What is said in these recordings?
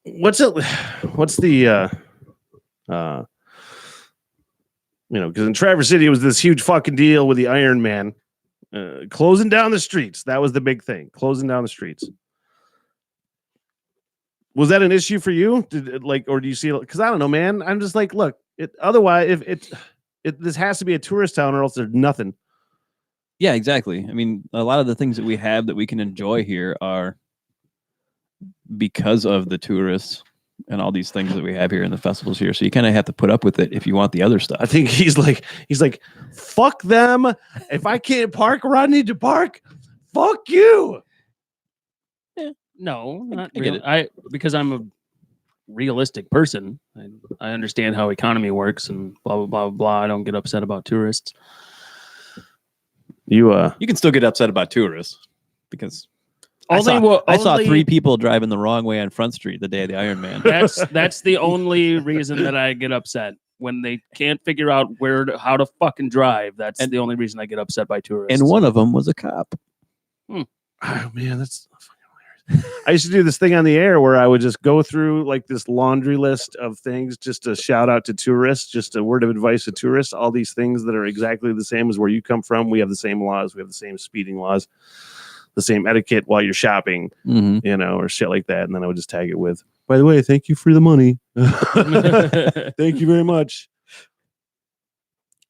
What's it? What's the because in Traverse City it was this huge fucking deal with the Iron Man closing down the streets. That was the big thing, closing down the streets. Was that an issue for you? Or do you see it? Because I don't know, man. I'm just like, look, otherwise, if this has to be a tourist town, or else there's nothing. Yeah, exactly. I mean, a lot of the things that we have that we can enjoy here are because of the tourists and all these things that we have here in the festivals here. So you kind of have to put up with it if you want the other stuff. I think he's like, fuck them. If I can't park where I need to park, fuck you. Yeah. No, not really. Because I'm a realistic person. I understand how economy works and blah blah blah blah. I don't get upset about tourists. You can still get upset about tourists because I saw 3 people driving the wrong way on Front Street the day of the Iron Man. That's the only reason that I get upset. When they can't figure out how to fucking drive. That's the only reason I get upset by tourists. And one of them was a cop. Oh man, that's fucking hilarious. I used to do this thing on the air where I would just go through like this laundry list of things, just to shout out to tourists, just a word of advice to tourists. All these things that are exactly the same as where you come from. We have the same laws. We have the same speeding laws, the same etiquette while you're shopping, or shit like that. And then I would just tag it with, by the way, thank you for the money. Thank you very much.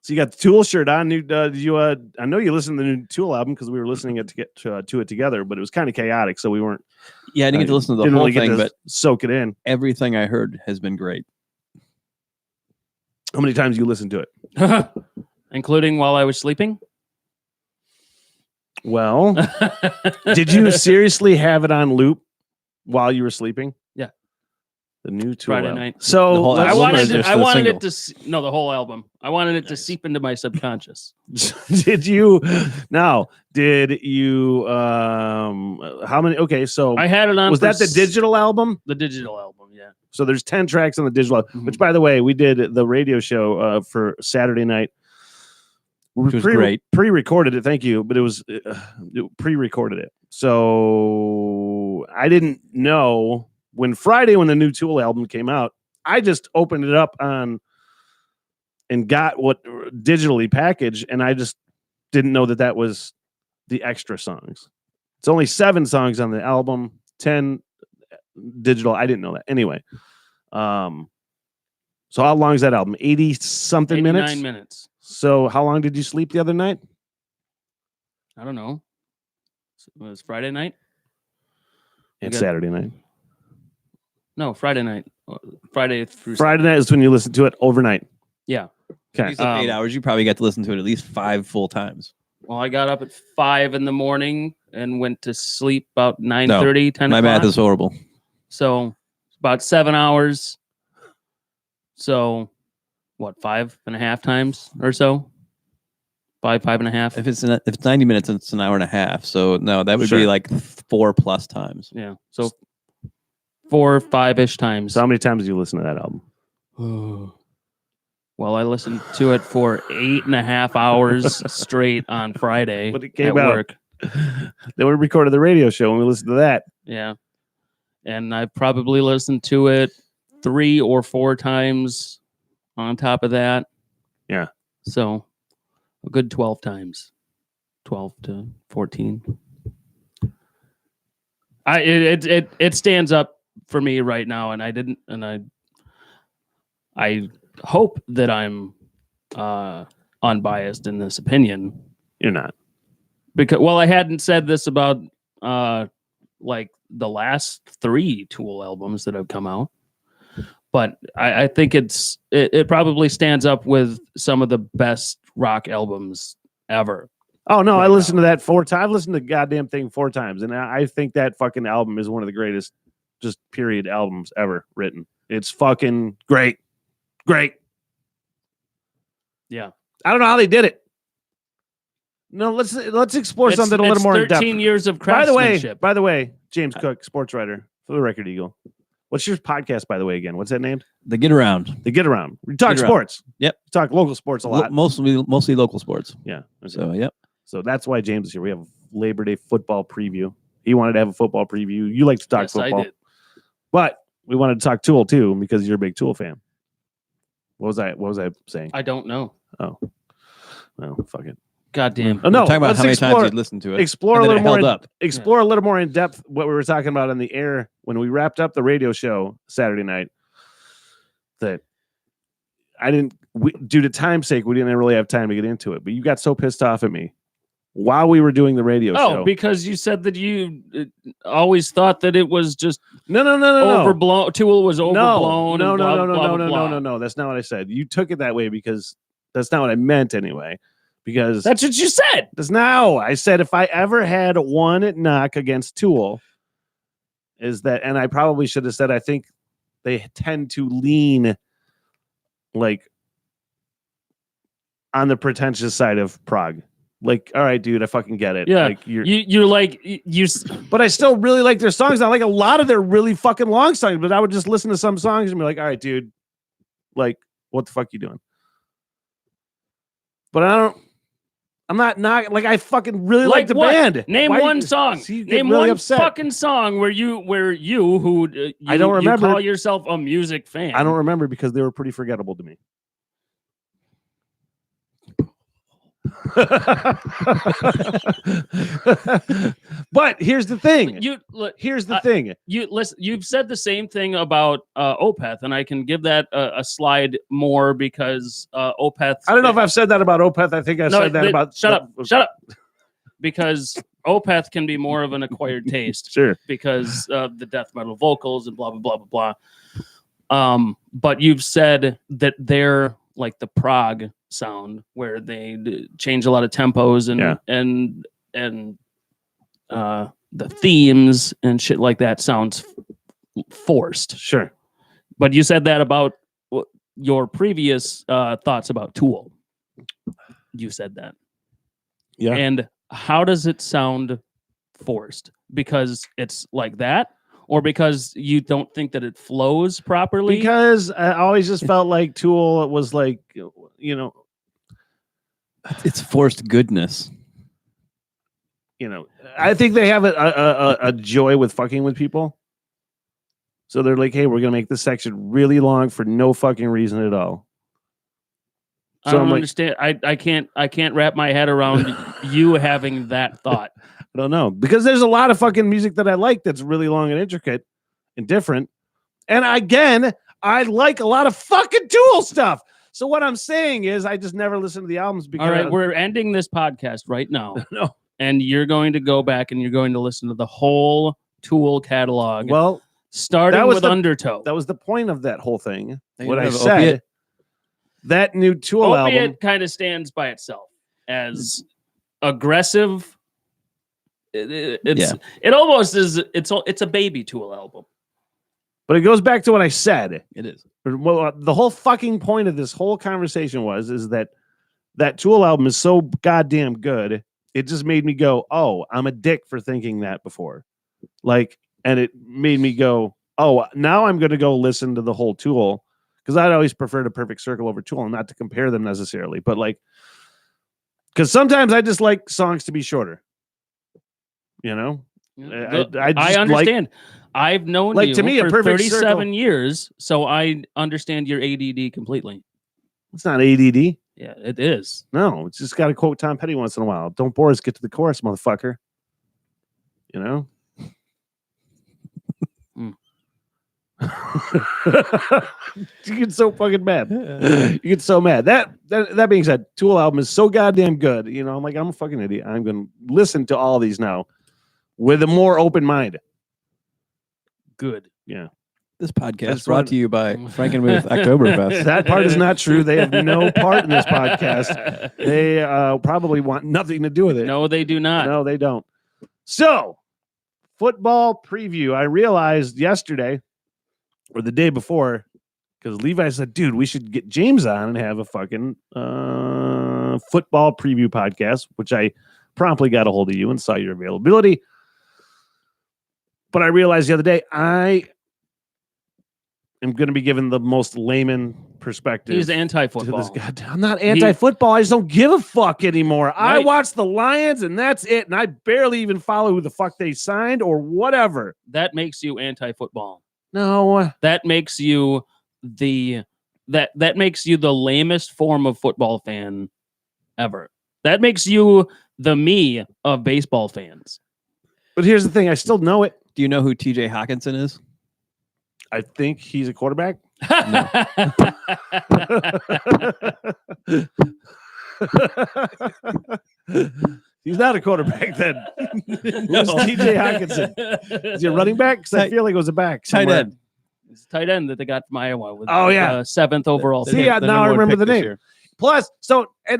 So you got the Tool shirt on. Did you? I know you listened to the new Tool album because we were listening to it together, but it was kind of chaotic, so we weren't. Yeah, I didn't get to listen to the whole thing, but soak it in. Everything I heard has been great. How many times you listened to it? Including while I was sleeping? Well, did you seriously have it on loop while you were sleeping? Yeah. The new Tool Friday album. night. So I wanted it to the whole album. I wanted it to seep into my subconscious. Did you how many? Okay, so I had it on. Was that the digital album? The digital album, yeah. So there's 10 tracks on the digital album, which, by the way, we did the radio show for Saturday night. Which was great. Pre-recorded it, thank you, but it was pre-recorded it. So I didn't know when the new Tool album came out. I just opened it up and got what digitally packaged, and I just didn't know that was the extra songs. It's only 7 songs on the album, 10 digital. I didn't know that. Anyway, so how long is that album? 80 something minutes? 89 minutes. So how long did you sleep the other night? I don't know. It was Friday night? And Saturday night? No, Friday night. Friday night is when you listen to it overnight. Yeah. Okay. 8 hours. You probably got to listen to it at least 5 full times. Well, I got up at 5 in the morning and went to sleep about 9:30, 10 My o'clock. math is horrible. So about 7 hours. So what, 5.5 times or so? 5.5. If it's 90 minutes, it's an hour and a half. So no, that would be like 4+ times. Yeah. So 4 or 5-ish times. So how many times do you listen to that album? Well, I listened to it for 8.5 hours straight on Friday. But it came at out. work. Then we recorded the radio show and we listened to that. Yeah. And I probably listened to it 3 or 4 times on top of that. Yeah. So a good 12 times. 12 to 14. It stands up for me right now, and I hope that I'm unbiased in this opinion. You're not. Because I hadn't said this about like the last 3 Tool albums that have come out. But I think it probably stands up with some of the best rock albums ever. Oh no, I listened to that 4 times. I've listened to the goddamn thing 4 times, and I think that fucking album is one of the greatest, just period, albums ever written. It's fucking great, great. Yeah, I don't know how they did it. No, let's explore something a little more in depth. 13 years of craftsmanship. By the way, James Cook, sports writer for the Record Eagle. What's your podcast, by the way, again? What's that named? The Get Around. The Get Around. We talk sports. Yep. We talk local sports a lot. Mostly local sports. Yeah. So, yep. So that's why James is here. We have a Labor Day football preview. He wanted to have a football preview. You like to talk football. I did. But we wanted to talk Tool too because you're a big Tool fan. What was I saying? I don't know. Oh, well, fuck it. God damn. Oh, no, talking about let's how many explore- times you'd listened to it. Explore a and then little it more. held up. Explore a little more in depth what we were talking about on the air when we wrapped up the radio show Saturday night. That I didn't, due to time's sake, we didn't really have time to get into it. But you got so pissed off at me while we were doing the radio show. Oh, because you said that you always thought that it was just no. overblown. Tool was overblown. No. That's not what I said. You took it that way because that's not what I meant anyway. Because that's what you said. That's now. I said if I ever had one knock against Tool, is that, and I probably should have said I think they tend to lean like on the pretentious side of prog. Like, all right, dude, I fucking get it. Yeah, like you're like you. But I still really like their songs. I like a lot of their really fucking long songs. But I would just listen to some songs and be like, all right, dude, like, what the fuck you doing? But I'm not like I fucking really like the what? band. Name one song. Name really one upset. fucking song where you who I don't remember. You call yourself a music fan. I don't remember because they were pretty forgettable to me. But here's the thing. Here's the thing. You listen. You've said the same thing about Opeth, and I can give that a slide more because Opeth. I don't know if I've said that about Opeth. I think I said that about. Shut up. Because Opeth can be more of an acquired taste. Sure. Because of the death metal vocals and blah blah blah blah blah. But you've said that they're like the prog sound where they change a lot of tempos and the themes and shit like that sounds forced. Sure. But you said that about your previous thoughts about Tool. You said that. Yeah. And how does it sound forced? Because it's like that? Or because you don't think that it flows properly? Because I always just felt like Tool was like, it's forced goodness. I think they have a joy with fucking with people. So they're like, hey, we're going to make this section really long for no fucking reason at all. So I don't understand. I can't wrap my head around you having that thought. I don't know. Because there's a lot of fucking music that I like that's really long and intricate and different. And again, I like a lot of fucking Tool stuff. So what I'm saying is I just never listen to the albums because... All right, we're ending this podcast right now. No. And you're going to go back and you're going to listen to the whole Tool catalog. Well, starting with Undertow. That was the point of that whole thing. They What I have said, Opiate. that new Tool album... Opiate kind of stands by itself as aggressive. It almost is. It's a baby Tool album. But it goes back to what I said. It is. Well, the whole fucking point of this whole conversation is that Tool album is so goddamn good. It just made me go, oh, I'm a dick for thinking that before. Like, and it made me go, oh, now I'm going to go listen to the whole Tool because I'd always preferred a Perfect Circle over Tool, and not to compare them necessarily, but like, because sometimes I just like songs to be shorter. I understand. I've known you to me, for a Perfect 37 Circle. years, so I understand your ADD completely. It's not ADD. Yeah, it is. No, it's just got to quote Tom Petty once in a while. Don't bore us, get to the chorus, motherfucker. You get so fucking mad. You get so mad. That being said, Tool album is so goddamn good. I'm like, I'm a fucking idiot. I'm going to listen to all these now with a more open mind. Good. Yeah. This podcast brought to you by Frankenmuth Oktoberfest. That part is not true. They have no part in this podcast. They probably want nothing to do with it. No, they do not. No, they don't. So, football preview. I realized yesterday or the day before, because Levi said, dude, we should get James on and have a fucking football preview podcast, which I promptly got a hold of you and saw your availability. But I realized the other day, I am going to be given the most layman perspective. He's anti-football. I'm not anti-football. I just don't give a fuck anymore. Right. I watch the Lions and that's it. And I barely even follow who the fuck they signed or whatever. That makes you anti-football. No. That makes you the lamest form of football fan ever. That makes you the me of baseball fans. But here's the thing. I still know it. Do you know who TJ Hawkinson is? I think he's a quarterback. No. He's not a quarterback then. Who's TJ Hawkinson? Is he a running back? Because I feel like it was a back. Tight end. It's a tight end that they got from Iowa with 7th overall. See, now I remember the name. Plus,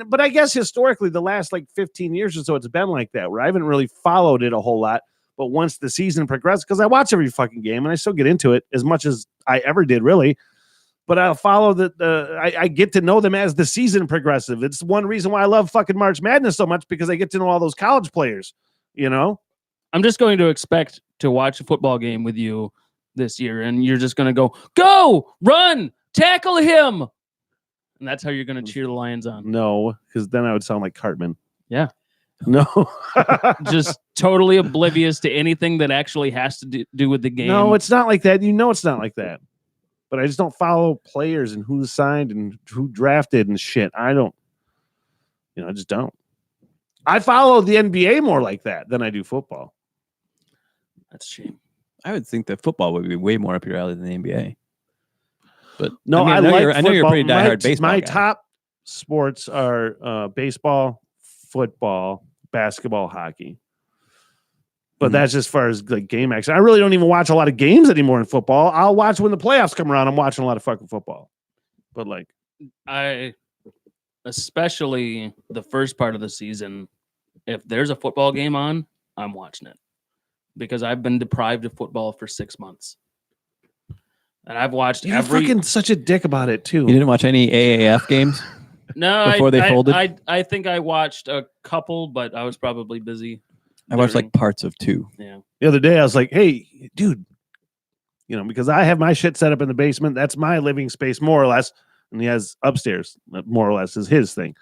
but I guess historically, the last like 15 years or so, it's been like that, where I haven't really followed it a whole lot. But once the season progressed, because I watch every fucking game and I still get into it as much as I ever did, really. But I'll follow I get to know them as the season progresses. It's one reason why I love fucking March Madness so much, because I get to know all those college players, you know? I'm just going to expect to watch a football game with you this year, and you're just going to go, run, tackle him. And that's how you're going to cheer the Lions on. No, because then I would sound like Cartman. Yeah. No. Just totally oblivious to anything that actually has to do with the game. No, it's not like that. You know it's not like that. But I just don't follow players and who's signed and who drafted and shit. I just don't. I follow the NBA more like that than I do football. That's a shame. I would think that football would be way more up your alley than the NBA. But no, I know you're a pretty diehard baseball My guy. top sports are baseball, football, basketball, hockey. But that's as far as like game action. I really don't even watch a lot of games anymore in football. I'll watch when the playoffs come around. I'm watching a lot of fucking football. But like, especially the first part of the season, if there's a football game on, I'm watching it, because I've been deprived of football for 6 months. And I've watched you're fucking such a dick about it too. You didn't watch any AAF games? No, before they folded? I think I watched a couple, but I was probably busy. I watched like parts of 2. Yeah. The other day I was like, hey, dude, because I have my shit set up in the basement. That's my living space, more or less. And he has upstairs, that more or less is his thing.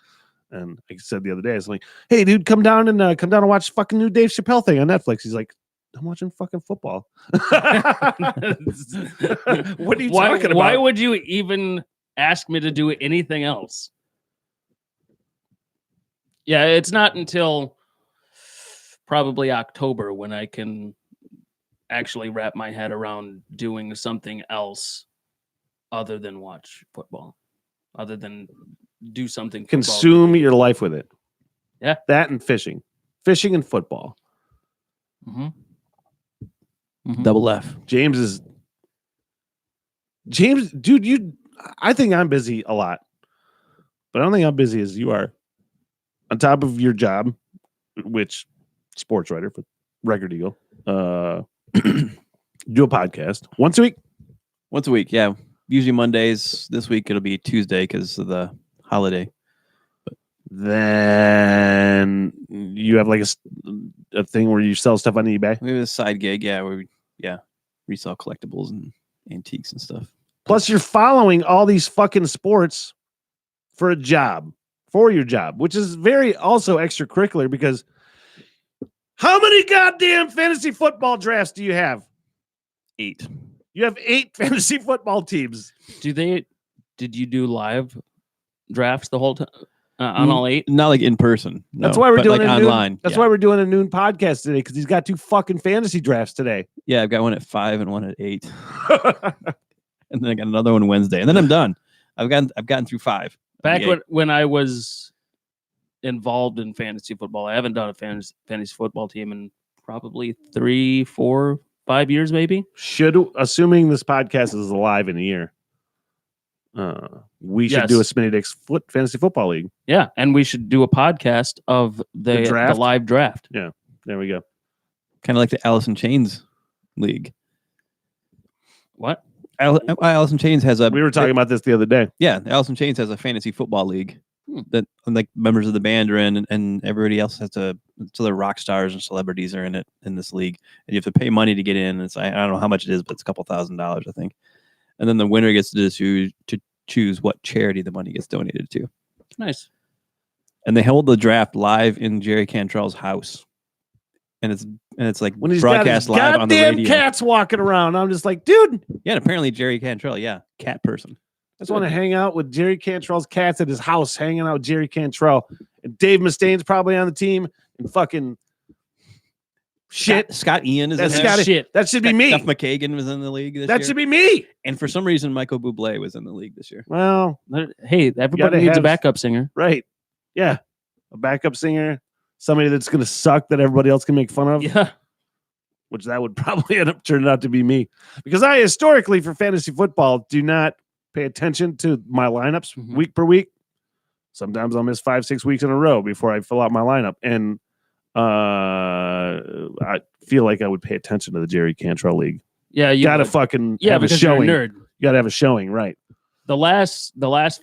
And like I said the other day, I was like, hey, dude, come down and watch fucking new Dave Chappelle thing on Netflix. He's like, I'm watching fucking football. What are you talking about? Why would you even ask me to do anything else? Yeah, it's not until probably October when I can actually wrap my head around doing something else other than watch football, other than do something. Consume your life with it. Yeah. That and fishing and football. Mm-hmm. Mm-hmm. Double F. James, dude, I think I'm busy a lot, but I don't think I'm busy as you are. On top of your job, which sports writer for Record Eagle, do a podcast once a week. Once a week, yeah. Usually Mondays. This week it'll be Tuesday because of the holiday. But then you have like a thing where you sell stuff on eBay. We have a side gig, where we resell collectibles and antiques and stuff. Plus, you're following all these fucking sports for a job, for your job, which is very also extracurricular, because how many goddamn fantasy football drafts do you have? 8. You have 8 fantasy football teams. Did you do live drafts the whole time on all 8? Not like in person. No, that's why we're doing online. That's why we're doing a noon podcast today, because he's got 2 fucking fantasy drafts today. Yeah, I've got one at 5 and one at 8, and then I got another one Wednesday, and then I'm done. I've gotten through 5. Back when I was involved in fantasy football, I haven't done a fantasy football team in probably 3, 4, 5 years, maybe. Assuming this podcast is alive in a year, we should do a SmittyDick's fantasy football league. Yeah, and we should do a podcast of the live draft. Yeah, there we go. Kind of like the Alice in Chains league. What? Alice in Chains has a. We were talking about this the other day. Yeah, Alice in Chains has a fantasy football league that like members of the band are in, and everybody else has to. So the rock stars and celebrities are in it in this league, and you have to pay money to get in. It's I don't know how much it is, but it's a couple $1,000s, I think. And then the winner gets to choose what charity the money gets donated to. Nice. And they hold the draft live in Jerry Cantrell's house. and it's like when he's got his broadcast live on the goddamn radio. cats walking around. I'm just like, dude, Yeah, and apparently Jerry Cantrell, cat person. I just want to hang out with Jerry Cantrell's cats at his house, hanging out with Jerry Cantrell. And Dave Mustaine's probably on the team. And fucking shit. Scott Ian is That's in there. Scotty. Shit. That should be me. Duff McKagan was in the league this That year. should be me. And for some reason, Michael Bublé was in the league this year. Well, Hey, everybody gotta needs a have- backup singer. right. Yeah. A backup singer, somebody that's going to suck that everybody else can make fun of, Yeah. which that would probably end up turning out to be me. Because I historically, for fantasy football, do not pay attention to my lineups Mhm. week per week. Sometimes I'll miss 5-6 weeks in a row before I fill out my lineup. And I feel like I would pay attention to the Jerry Cantrell League. Yeah, you Gotta would. fucking Yeah, have a because you're a showing. nerd. You gotta have a showing, right? The last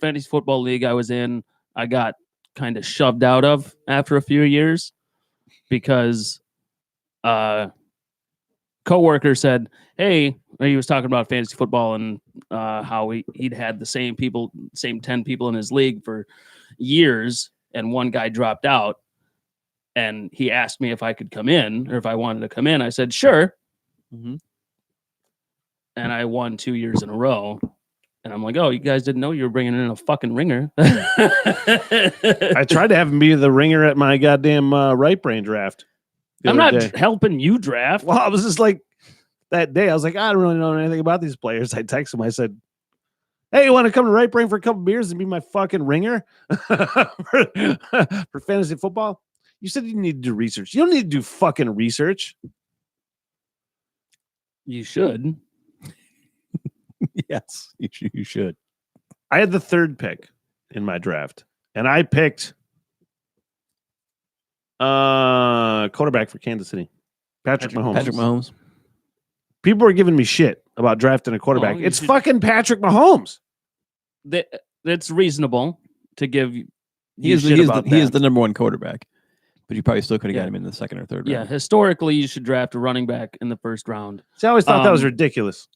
fantasy football league I was in, I got kind of shoved out of after a few years because coworker said, "Hey," he was talking about fantasy football and how he'd had the same 10 people in his league for years, and one guy dropped out, and he asked me if I could come in or if I wanted to come in. I said sure, Mhm. and I won 2 years in a row. And I'm like, oh, you guys didn't know you were bringing in a fucking ringer. I tried to have him be the ringer at my goddamn right brain draft. the I'm other not day. helping you draft. Well, I was just like that day. I was like, I don't really know anything about these players. I texted him. I said, "Hey, you want to come to Right Brain for a couple beers and be my fucking ringer for fantasy football?" You said you need to do research. You don't need to do fucking research. You should. Yes, you should. I had the third pick in my draft, and I picked quarterback for Kansas City, Patrick Mahomes. Patrick Mahomes. People are giving me shit about drafting a quarterback. you It's should- fucking Patrick Mahomes. That's reasonable to give you He is shit about that. the number one quarterback, but you probably still could have Yeah. got him in the second or third Yeah, round. historically, you should draft a running back in the first round. See, I always thought that was Um, ridiculous.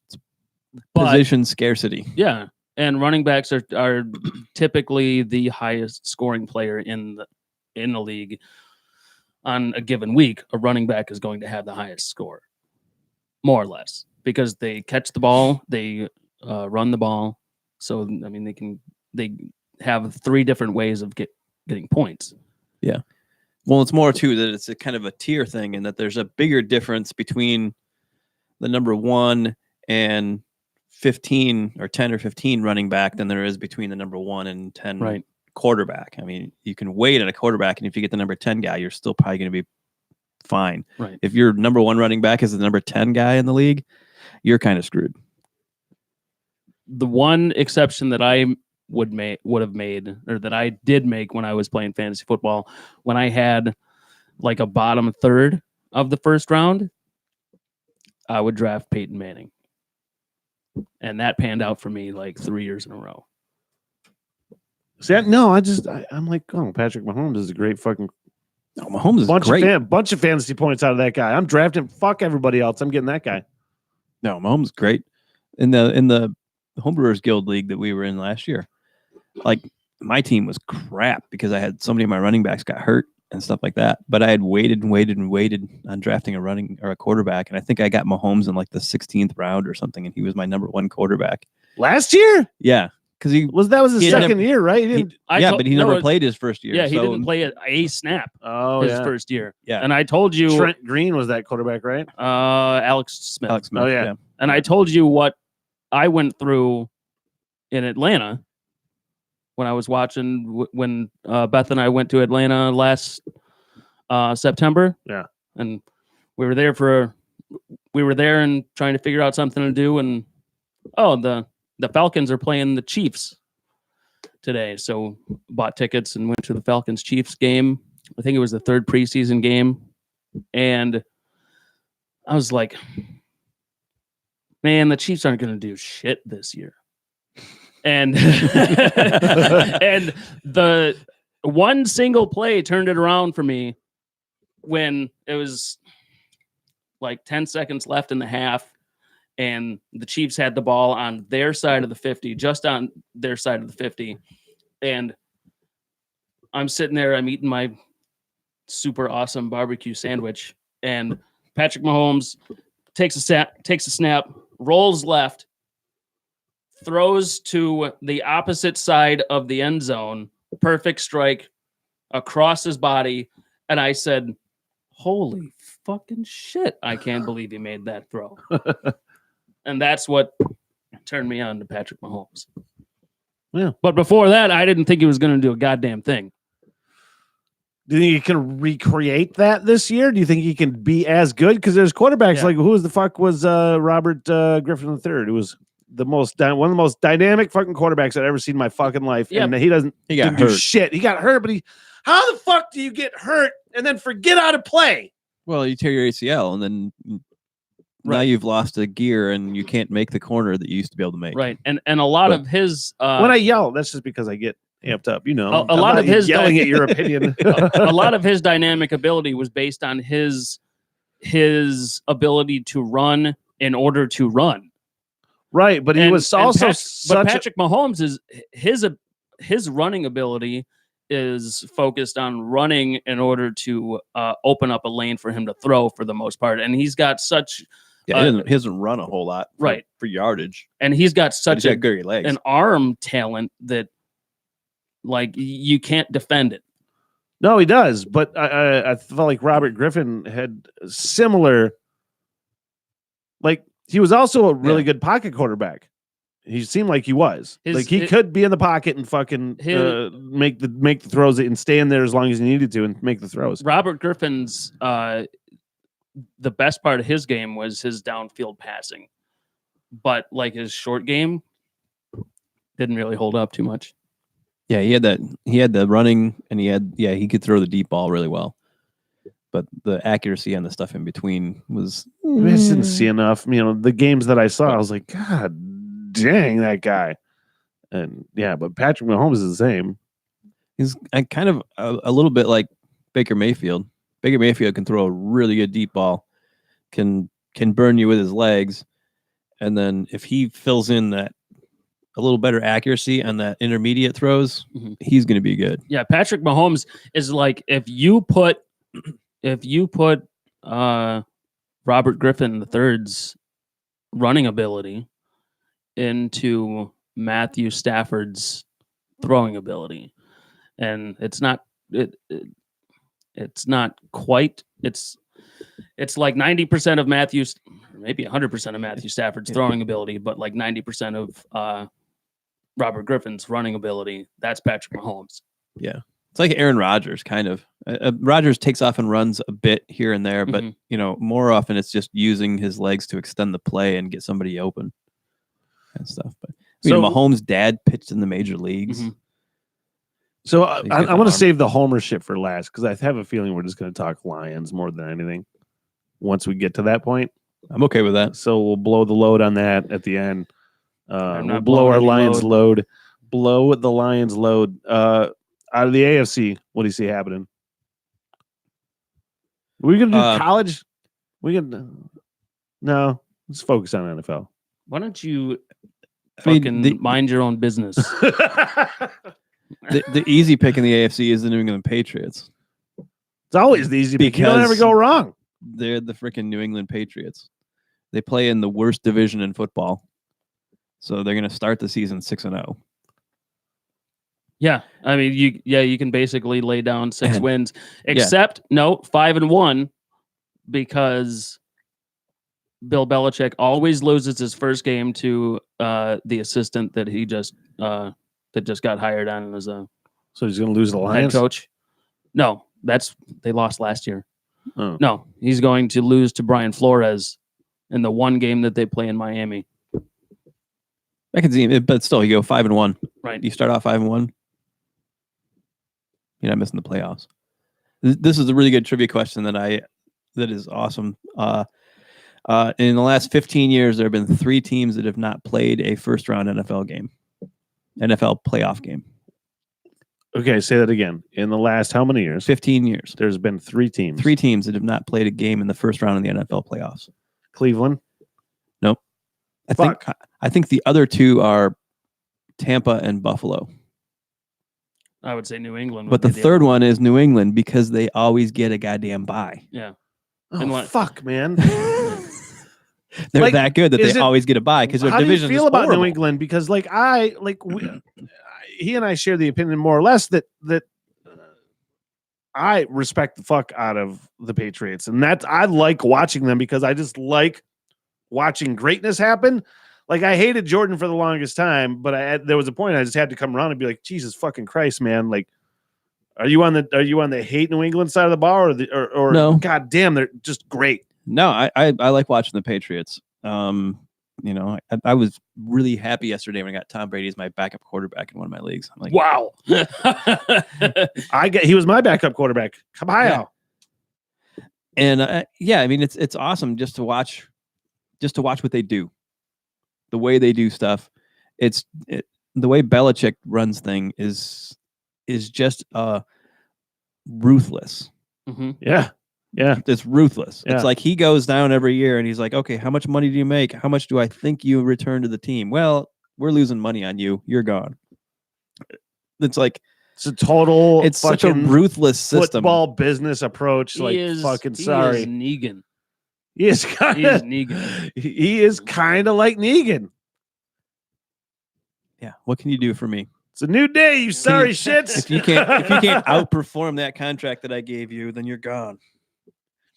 But Position scarcity. yeah, and running backs are typically the highest scoring player in the league. On a given week, a running back is going to have the highest score, more or less, because they catch the ball, they run the ball. So I mean, they have 3 different ways of getting points. Well, it's more too that it's a kind of a tier thing, and that there's a bigger difference between the number 1 and 15 or 10 or 15 running back than there is between the number 1 and 10 Right. quarterback. I mean, you can wait at a quarterback, and if you get the number 10 guy, you're still probably going to be fine. Right. If your number 1 running back is the number 10 guy in the league, you're kind of screwed. The one exception that I would have made, or that I did make when I was playing fantasy football, when I had like a bottom third of the first round, I would draft Peyton Manning. And that panned out for me like 3 years in a row. See, I'm like, oh, Patrick Mahomes is a great fucking No, Mahomes is great. bunch of fantasy points out of that guy. I'm drafting. Fuck everybody else. I'm getting that guy. No, Mahomes is great. In the Homebrewers Guild League that we were in last year, like my team was crap because I had so many of my running backs got hurt and stuff like that. But I had waited on drafting a running or a quarterback, and I think I got Mahomes in like the 16th round or something, and he was my number 1 quarterback. Last year Yeah, because he that was his He second never- year, right? He didn't, but he never played his first year. Yeah, he so- didn't play a snap oh his yeah. first year. Yeah. And I told you, Trent Green was that quarterback, right? Alex Smith. Alex Smith. Oh, yeah. And I told you what I went through in Atlanta when I was watching when Beth and I went to Atlanta last September. Yeah. And we were there and trying to figure out something to do. And the Falcons are playing the Chiefs today. So bought tickets and went to the Falcons Chiefs game. I think it was the 3rd preseason game. And I was like, man, the Chiefs aren't going to do shit this year. And and the one single play turned it around for me when it was like 10 seconds left in the half, and the Chiefs had the ball on their side of the 50, just on their side of the 50. And I'm sitting there, I'm eating my super awesome barbecue sandwich, and Patrick Mahomes takes a snap, rolls left, throws to the opposite side of the end zone, perfect strike across his body, and I said, "Holy fucking shit! I can't believe he made that throw." And that's what turned me on to Patrick Mahomes. Yeah. But before that, I didn't think he was going to do a goddamn thing. Do you think he can recreate that this year? Do you think he can be as good? Because there's quarterbacks like who the fuck was Robert Griffin III? Who was one of the most dynamic fucking quarterbacks I've ever seen in my fucking life. Yeah. And he didn't do shit. He got hurt, but how the fuck do you get hurt and then forget how to play? Well, you tear your ACL and then now you've lost a gear and you can't make the corner that you used to be able to make. Right. And a lot of his when I yell, that's just because I get amped up, a lot of his yelling at your opinion. a lot of his dynamic ability was based on his ability to run in order to run. Right, but he was also Patrick Mahomes is his running ability is focused on running in order to open up a lane for him to throw for the most part, and he's got such he doesn't run a whole lot for yardage, and he's got such an arm talent that like you can't defend it. No, he does, but I felt like Robert Griffin had similar. Like he was also a really good pocket quarterback. He seemed like he was. He could be in the pocket and fucking make the throws and stay in there as long as he needed to and make the throws. Robert Griffin's the best part of his game was his downfield passing, but like his short game didn't really hold up too much. Yeah, he had the running, and he could throw the deep ball really well. But the accuracy on the stuff in between was I just didn't see enough. The games that I saw, I was like, God dang, that guy. And but Patrick Mahomes is the same. He's kind of a little bit like Baker Mayfield. Baker Mayfield can throw a really good deep ball, can burn you with his legs, and then if he fills in that a little better accuracy on that intermediate throws, he's going to be good. Yeah, Patrick Mahomes is like if you put Robert Griffin III's running ability into Matthew Stafford's throwing ability, and it's not quite. It's like 90% of Matthew's, maybe 100% of Matthew Stafford's throwing ability, but like 90% of Robert Griffin's running ability. That's Patrick Mahomes. Yeah. It's like Aaron Rodgers, kind of. Rodgers takes off and runs a bit here and there, but more often it's just using his legs to extend the play and get somebody open and stuff. But Mahomes' dad pitched in the major leagues. So I want to save the Homer shit for last because I have a feeling we're just going to talk Lions more than anything. Once we get to that point, I'm okay with that. So we'll blow the load on that at the end. We'll blow our Lions load. Blow the Lions load. Out of the AFC, what do you see happening? We're gonna do college. No. Let's focus on NFL. Why don't you mind your own business? The easy pick in the AFC is the New England Patriots. It's always the easy pick. You don't ever go wrong. They're the freaking New England Patriots. They play in the worst division in football, so they're going to start the season 6-0. Yeah, I mean, you can basically lay down 6 wins, except 5-1, because Bill Belichick always loses his first game to the assistant that he just got hired on as a. So he's going to lose the Lions head coach. No, they lost last year. Oh. No, he's going to lose to Brian Flores in the one game that they play in Miami. I can see it, but still, you go 5-1. Right, you start off 5-1. You're not missing the playoffs. This is a really good trivia question that is awesome. In the last 15 years, there have been 3 teams that have not played a first-round NFL playoff game. Okay, say that again. In the last how many years? 15 years. There's been 3 teams. 3 teams that have not played a game in the first round of the NFL playoffs. Cleveland? Nope. I think the other 2 are Tampa and Buffalo. I would say New England. But the third one is New England because they always get a goddamn bye. Yeah. And what? Fuck, man. They're Like, that good that is they it- always get a bye because their How do you division feel is about horrible. New England? Because he and I share the opinion more or less that I respect the fuck out of the Patriots, and I like watching them because I just like watching greatness happen. Like I hated Jordan for the longest time, but there was a point I just had to come around and be like, Jesus fucking Christ, man! Like, are you on the hate New England side of the bar, or No. God damn, they're just great. No, I like watching the Patriots. I was really happy yesterday when I got Tom Brady as my backup quarterback in one of my leagues. I'm like, Wow. He was my backup quarterback. Come on. Yeah. And I mean, it's awesome just to watch what they do, the way they do stuff. The way Belichick runs thing is just ruthless. Mm-hmm. Yeah. It's ruthless. Yeah. It's like he goes down every year and he's like, okay, how much money do you make? How much do I think you return to the team? Well, we're losing money on you. You're gone. It's like It's a total. it's such a ruthless system. Football business approach. He Like is sorry. Negan. He is kind He is of Negan. He is kind of like Negan. Yeah. What can you do for me? It's a new day, you sorry shits. If you can't outperform that contract that I gave you, then you're gone.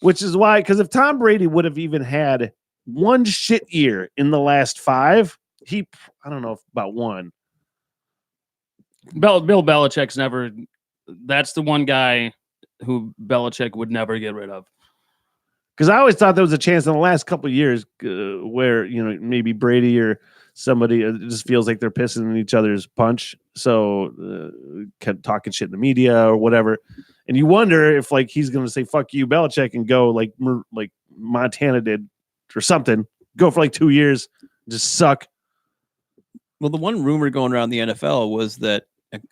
Which is why, because if Tom Brady would have even had one shit year in the last 5, I don't know about one. Bill Belichick's never. That's the one guy who Belichick would never get rid of. Because I always thought there was a chance in the last couple of years where maybe Brady or somebody it just feels like they're pissing in each other's punch, so talking shit in the media or whatever, and you wonder if like he's going to say "fuck you, Belichick" and go like Montana did or something, go for like 2 years, just suck. Well, the one rumor going around the NFL was that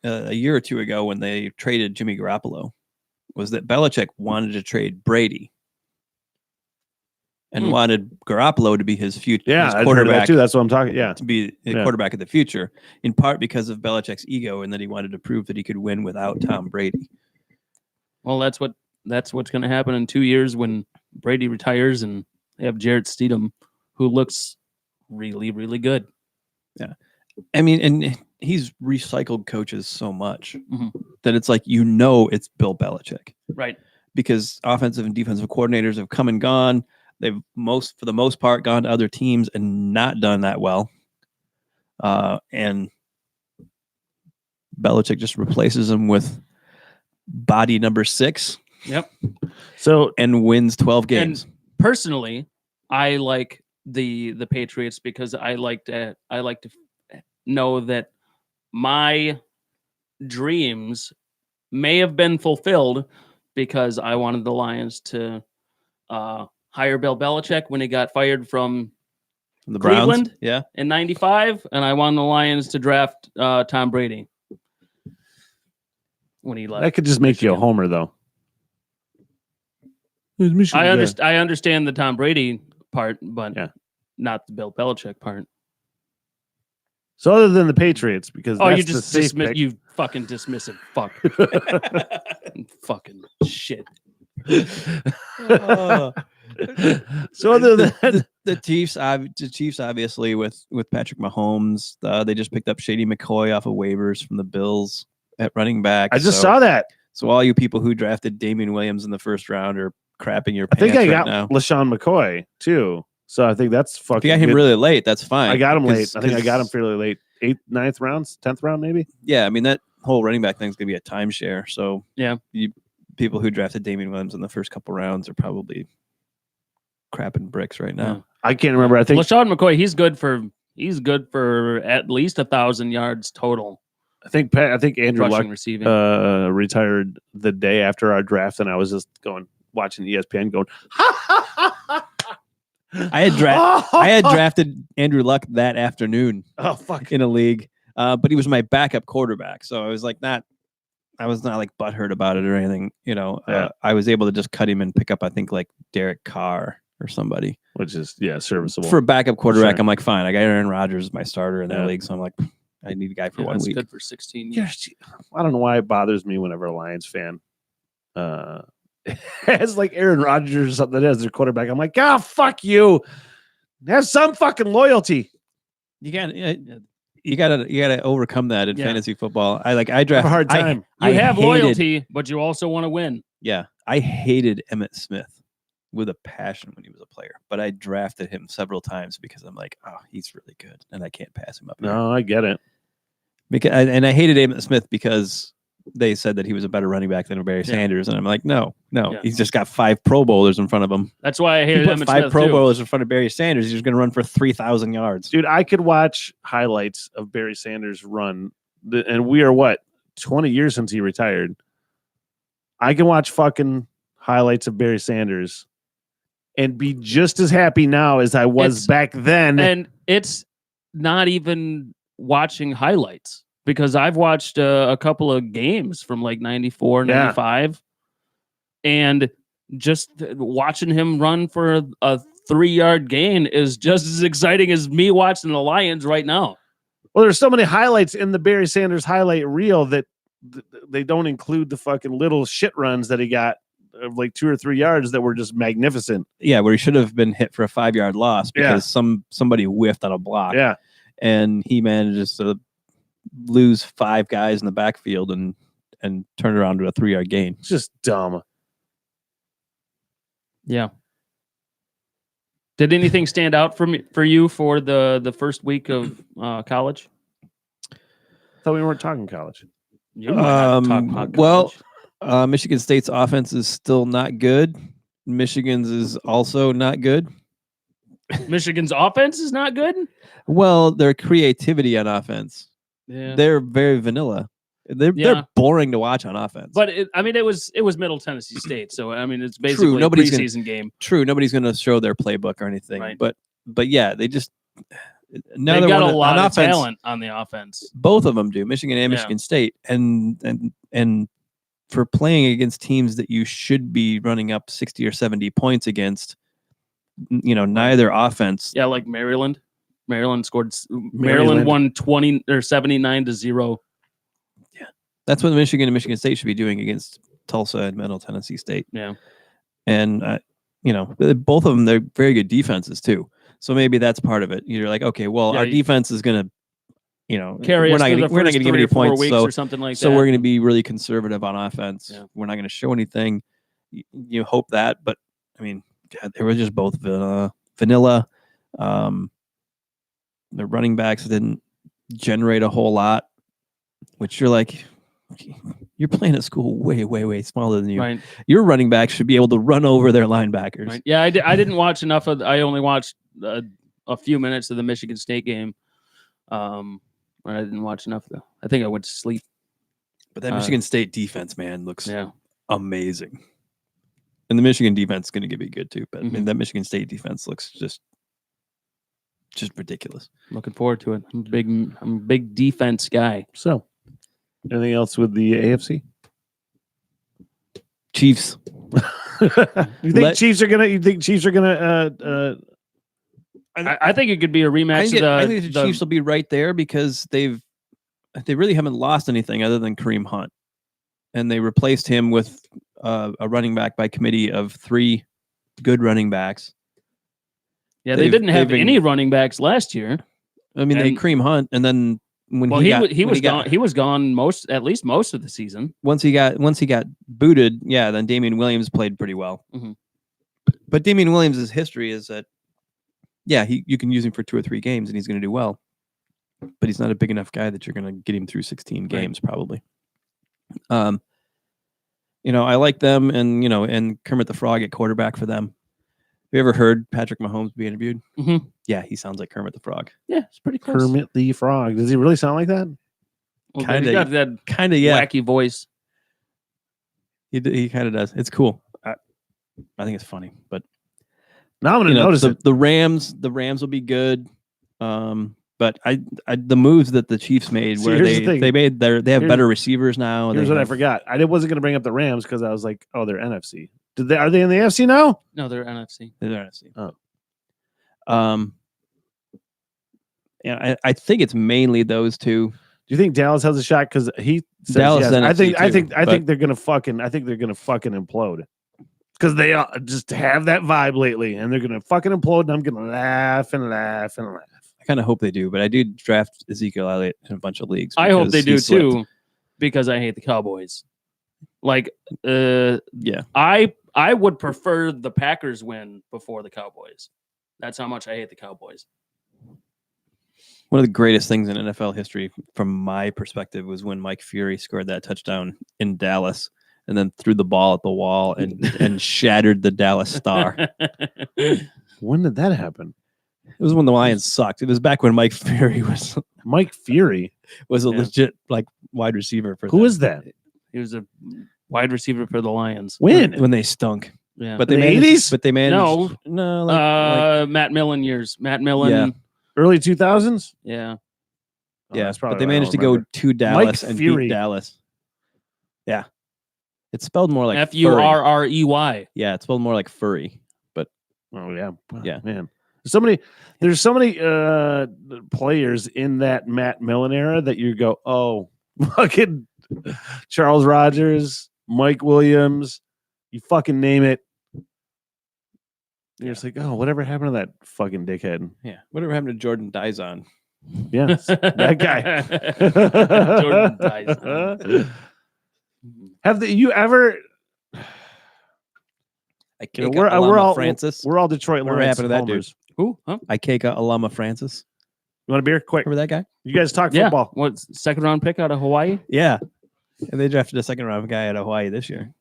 a year or two ago when they traded Jimmy Garoppolo was that Belichick wanted to trade Brady and wanted Garoppolo to be his future Yeah, his I heard quarterback that too. That's what I'm talking. Yeah, to be a quarterback of the future, in part because of Belichick's ego and that he wanted to prove that he could win without Tom Brady. Well, that's what's going to happen in 2 years when Brady retires and they have Jarrett Stidham, who looks really, really good. Yeah, I mean, and he's recycled coaches so much that it's like it's Bill Belichick, right? Because offensive and defensive coordinators have come and gone. They've for the most part gone to other teams and not done that well. And Belichick just replaces them with body number 6. Yep. So and wins 12 games. And personally, I like the Patriots because I like to know that my dreams may have been fulfilled because I wanted the Lions to hire Bill Belichick when he got fired from the Browns, Cleveland yeah, in '95, and I wanted the Lions to draft Tom Brady when he left. that could just make you a homer, though. I understand the Tom Brady part, but not the Bill Belichick part. So other than the Patriots, because you that's just the safe dismiss pick. you fucking dismissive fuck. Fucking shit. So other than the Chiefs, obviously with Patrick Mahomes, they just picked up Shady McCoy off of waivers from the Bills at running back. I just saw that. So all you people who drafted Damian Williams in the first round are crapping your I pants think I right got now. LaShawn McCoy too. So I think that's fucking. If you got him good. really late, that's fine. I got him late. I think I got him fairly late. 8th, 9th rounds, 10th round, maybe. Yeah, I mean that whole running back thing is gonna be a timeshare. So yeah, people who drafted Damian Williams in the first couple rounds are probably crapping bricks right now. Yeah. I can't remember. I think LaShawn McCoy, he's good for at least 1,000 yards total. I think Andrew Luck receiving. Retired the day after our draft, and I was just watching ESPN going. I had drafted Andrew Luck that afternoon. Oh fuck! In a league, but he was my backup quarterback, so I was like I was not like butthurt about it or anything. I was able to just cut him and pick up, I think, like Derek Carr or somebody, which is serviceable for a backup quarterback. Sure. I'm like, fine. I got Aaron Rodgers as my starter in that league, so I'm like, I need a guy for 1 week. Good for 16 years. I don't know why it bothers me whenever a Lions fan has like Aaron Rodgers or something as their quarterback. I'm like, God, fuck you. Have some fucking loyalty. You gotta overcome that in Yeah. fantasy football. I Have draft a hard time. You have hated- loyalty, but you also want to win. Yeah, I hated Emmitt Smith with a passion when he was a player, but I drafted him several times because I'm like, oh, he's really good, and I can't pass him up. here. No, I get it. And I hated Emmitt Smith because they said that he was a better running back than Barry Sanders, and I'm like, no, Yeah. he's just got 5 Pro Bowlers in front of him. That's why I He hated put Emmitt 5 Smith Pro too. Bowlers in front of Barry Sanders. He's just going to run for 3,000 yards. Dude, I could watch highlights of Barry Sanders run, and we are what, 20 years since he retired. I can watch fucking highlights of Barry Sanders and be just as happy now as I was back then. And it's not even watching highlights because I've watched a couple of games from like 94, Yeah. 95, and just watching him run for a 3-yard gain is just as exciting as me watching the Lions right now. Well, there's so many highlights in the Barry Sanders highlight reel that they don't include the fucking little shit runs that he got of like 2 or 3 yards that were just magnificent. Yeah, where he should have been hit for a 5-yard loss because somebody whiffed on a block. Yeah. And he manages to lose 5 guys in the backfield and turn it around to a 3-yard gain. It's just dumb. Yeah. Did anything stand out for you for the first week of college? Thought we weren't talking college. You might not talk about well, college. Michigan State's offense is still not good. Michigan's is also not good. Michigan's offense is not good. Well, their creativity on offense, Yeah. they're very vanilla. They're boring to watch on offense. But it was Middle Tennessee State, so I mean it's basically True, a nobody's preseason game. True, nobody's going to show their playbook or anything. Right. But yeah, they just now They've they're got a on lot of offense, talent on the offense. Both of them do, Michigan and Yeah. Michigan State, and for playing against teams that you should be running up 60 or 70 points against, neither offense. Yeah, like Maryland. Maryland scored. Maryland won 20 or 79-0. That's what Michigan and Michigan State should be doing against Tulsa and Middle Tennessee State. Yeah, and both of them, they're very good defenses too. So maybe that's part of it. You're like, okay, well, our defense is going to, carry we're us not through going the to give first 3 any or 4 points, weeks so or something like that. so we're going to be really conservative on offense. Yeah. We're not going to show anything. You hope that, but I mean, God, they were just both vanilla. The running backs didn't generate a whole lot, which you're like, you're playing at school way, way, way smaller than you. Right. Your running backs should be able to run over their linebackers. Right. Yeah, I didn't watch enough of. I only watched a few minutes of the Michigan State game. I didn't watch enough though. I think I went to sleep. But that Michigan State defense, man, looks Yeah. amazing. And the Michigan defense is going to be good too. But I mean, that Michigan State defense looks just ridiculous. Looking forward to it. I'm a big defense guy. So, anything else with the AFC? Chiefs. You think Chiefs are gonna? I think it could be a rematch. I think the Chiefs will be right there because they really haven't lost anything other than Kareem Hunt, and they replaced him with a running back by committee of 3 good running backs. Yeah, they didn't have any running backs last year. I mean, they Kareem Hunt, and then when he was gone at least most of the season. Once he got booted, then Damian Williams played pretty well. Mm-hmm. But Damian Williams' history is that, you can use him for 2 or 3 games and he's going to do well. But he's not a big enough guy that you're going to get him through 16 games probably. I like them, and Kermit the Frog at quarterback for them. Have you ever heard Patrick Mahomes be interviewed? Mm-hmm. Yeah, he sounds like Kermit the Frog. Yeah, it's pretty close. Kermit the Frog. Does he really sound like that? Well, he's got that wacky voice. He kind of does. It's cool. I think it's funny, but now I'm going to notice it. The Rams will be good. But the moves that the Chiefs made, where they have better receivers now. Here's what I forgot. I wasn't going to bring up the Rams because I was like, oh, they're NFC. Are they in the AFC now? No, they're NFC. They're NFC. Oh. I think it's mainly those two. Do you think Dallas has a shot? Because he says Dallas yes. I think too, they're gonna fucking implode. because they just have that vibe lately, and they're gonna fucking implode, and I'm gonna laugh and laugh and laugh. I kind of hope they do, but I do draft Ezekiel Elliott in a bunch of leagues. I hope they do he slipped. too, because I hate the Cowboys. Like, Yeah. I would prefer the Packers win before the Cowboys. That's how much I hate the Cowboys. One of the greatest things in NFL history, from my perspective, was when Mike Fury scored that touchdown in Dallas and then threw the ball at the wall and shattered the Dallas Star. When did that happen? It was when the Lions sucked. It was back when Mike Fury was Mike Fury a Yeah. legit like wide receiver for Who them. is that? He was a wide receiver for the Lions. When they stunk. Yeah. But In they the managed. 80s? But they managed. No, like Matt Millen years. Matt Millen. Yeah. Early 2000s? Yeah. Oh, yeah. that's But probably they why I managed to don't go remember. to Dallas and Fury. beat Dallas. Yeah, it's spelled more like Furrey. Yeah, it's spelled more like furry. Oh yeah, Yeah. man. There's so many players in that Matt Millen era that you go, oh, fucking Charles Rogers, Mike Williams, you fucking name it. You're just like, oh, whatever happened to that fucking dickhead? Yeah. Whatever happened to Jordan Dizon? Yes, that guy. Jordan Dyson. Have you ever? Ikeka We're Alama all Francis. We're all Detroit Whatever Lions happened to that dude? homers. Who? Huh? Ikeka Alama Francis. You want a beer? Quick. Remember that guy? You guys talk Yeah. football. What, second round pick out of Hawaii? Yeah. And they drafted a second round guy out of Hawaii this year.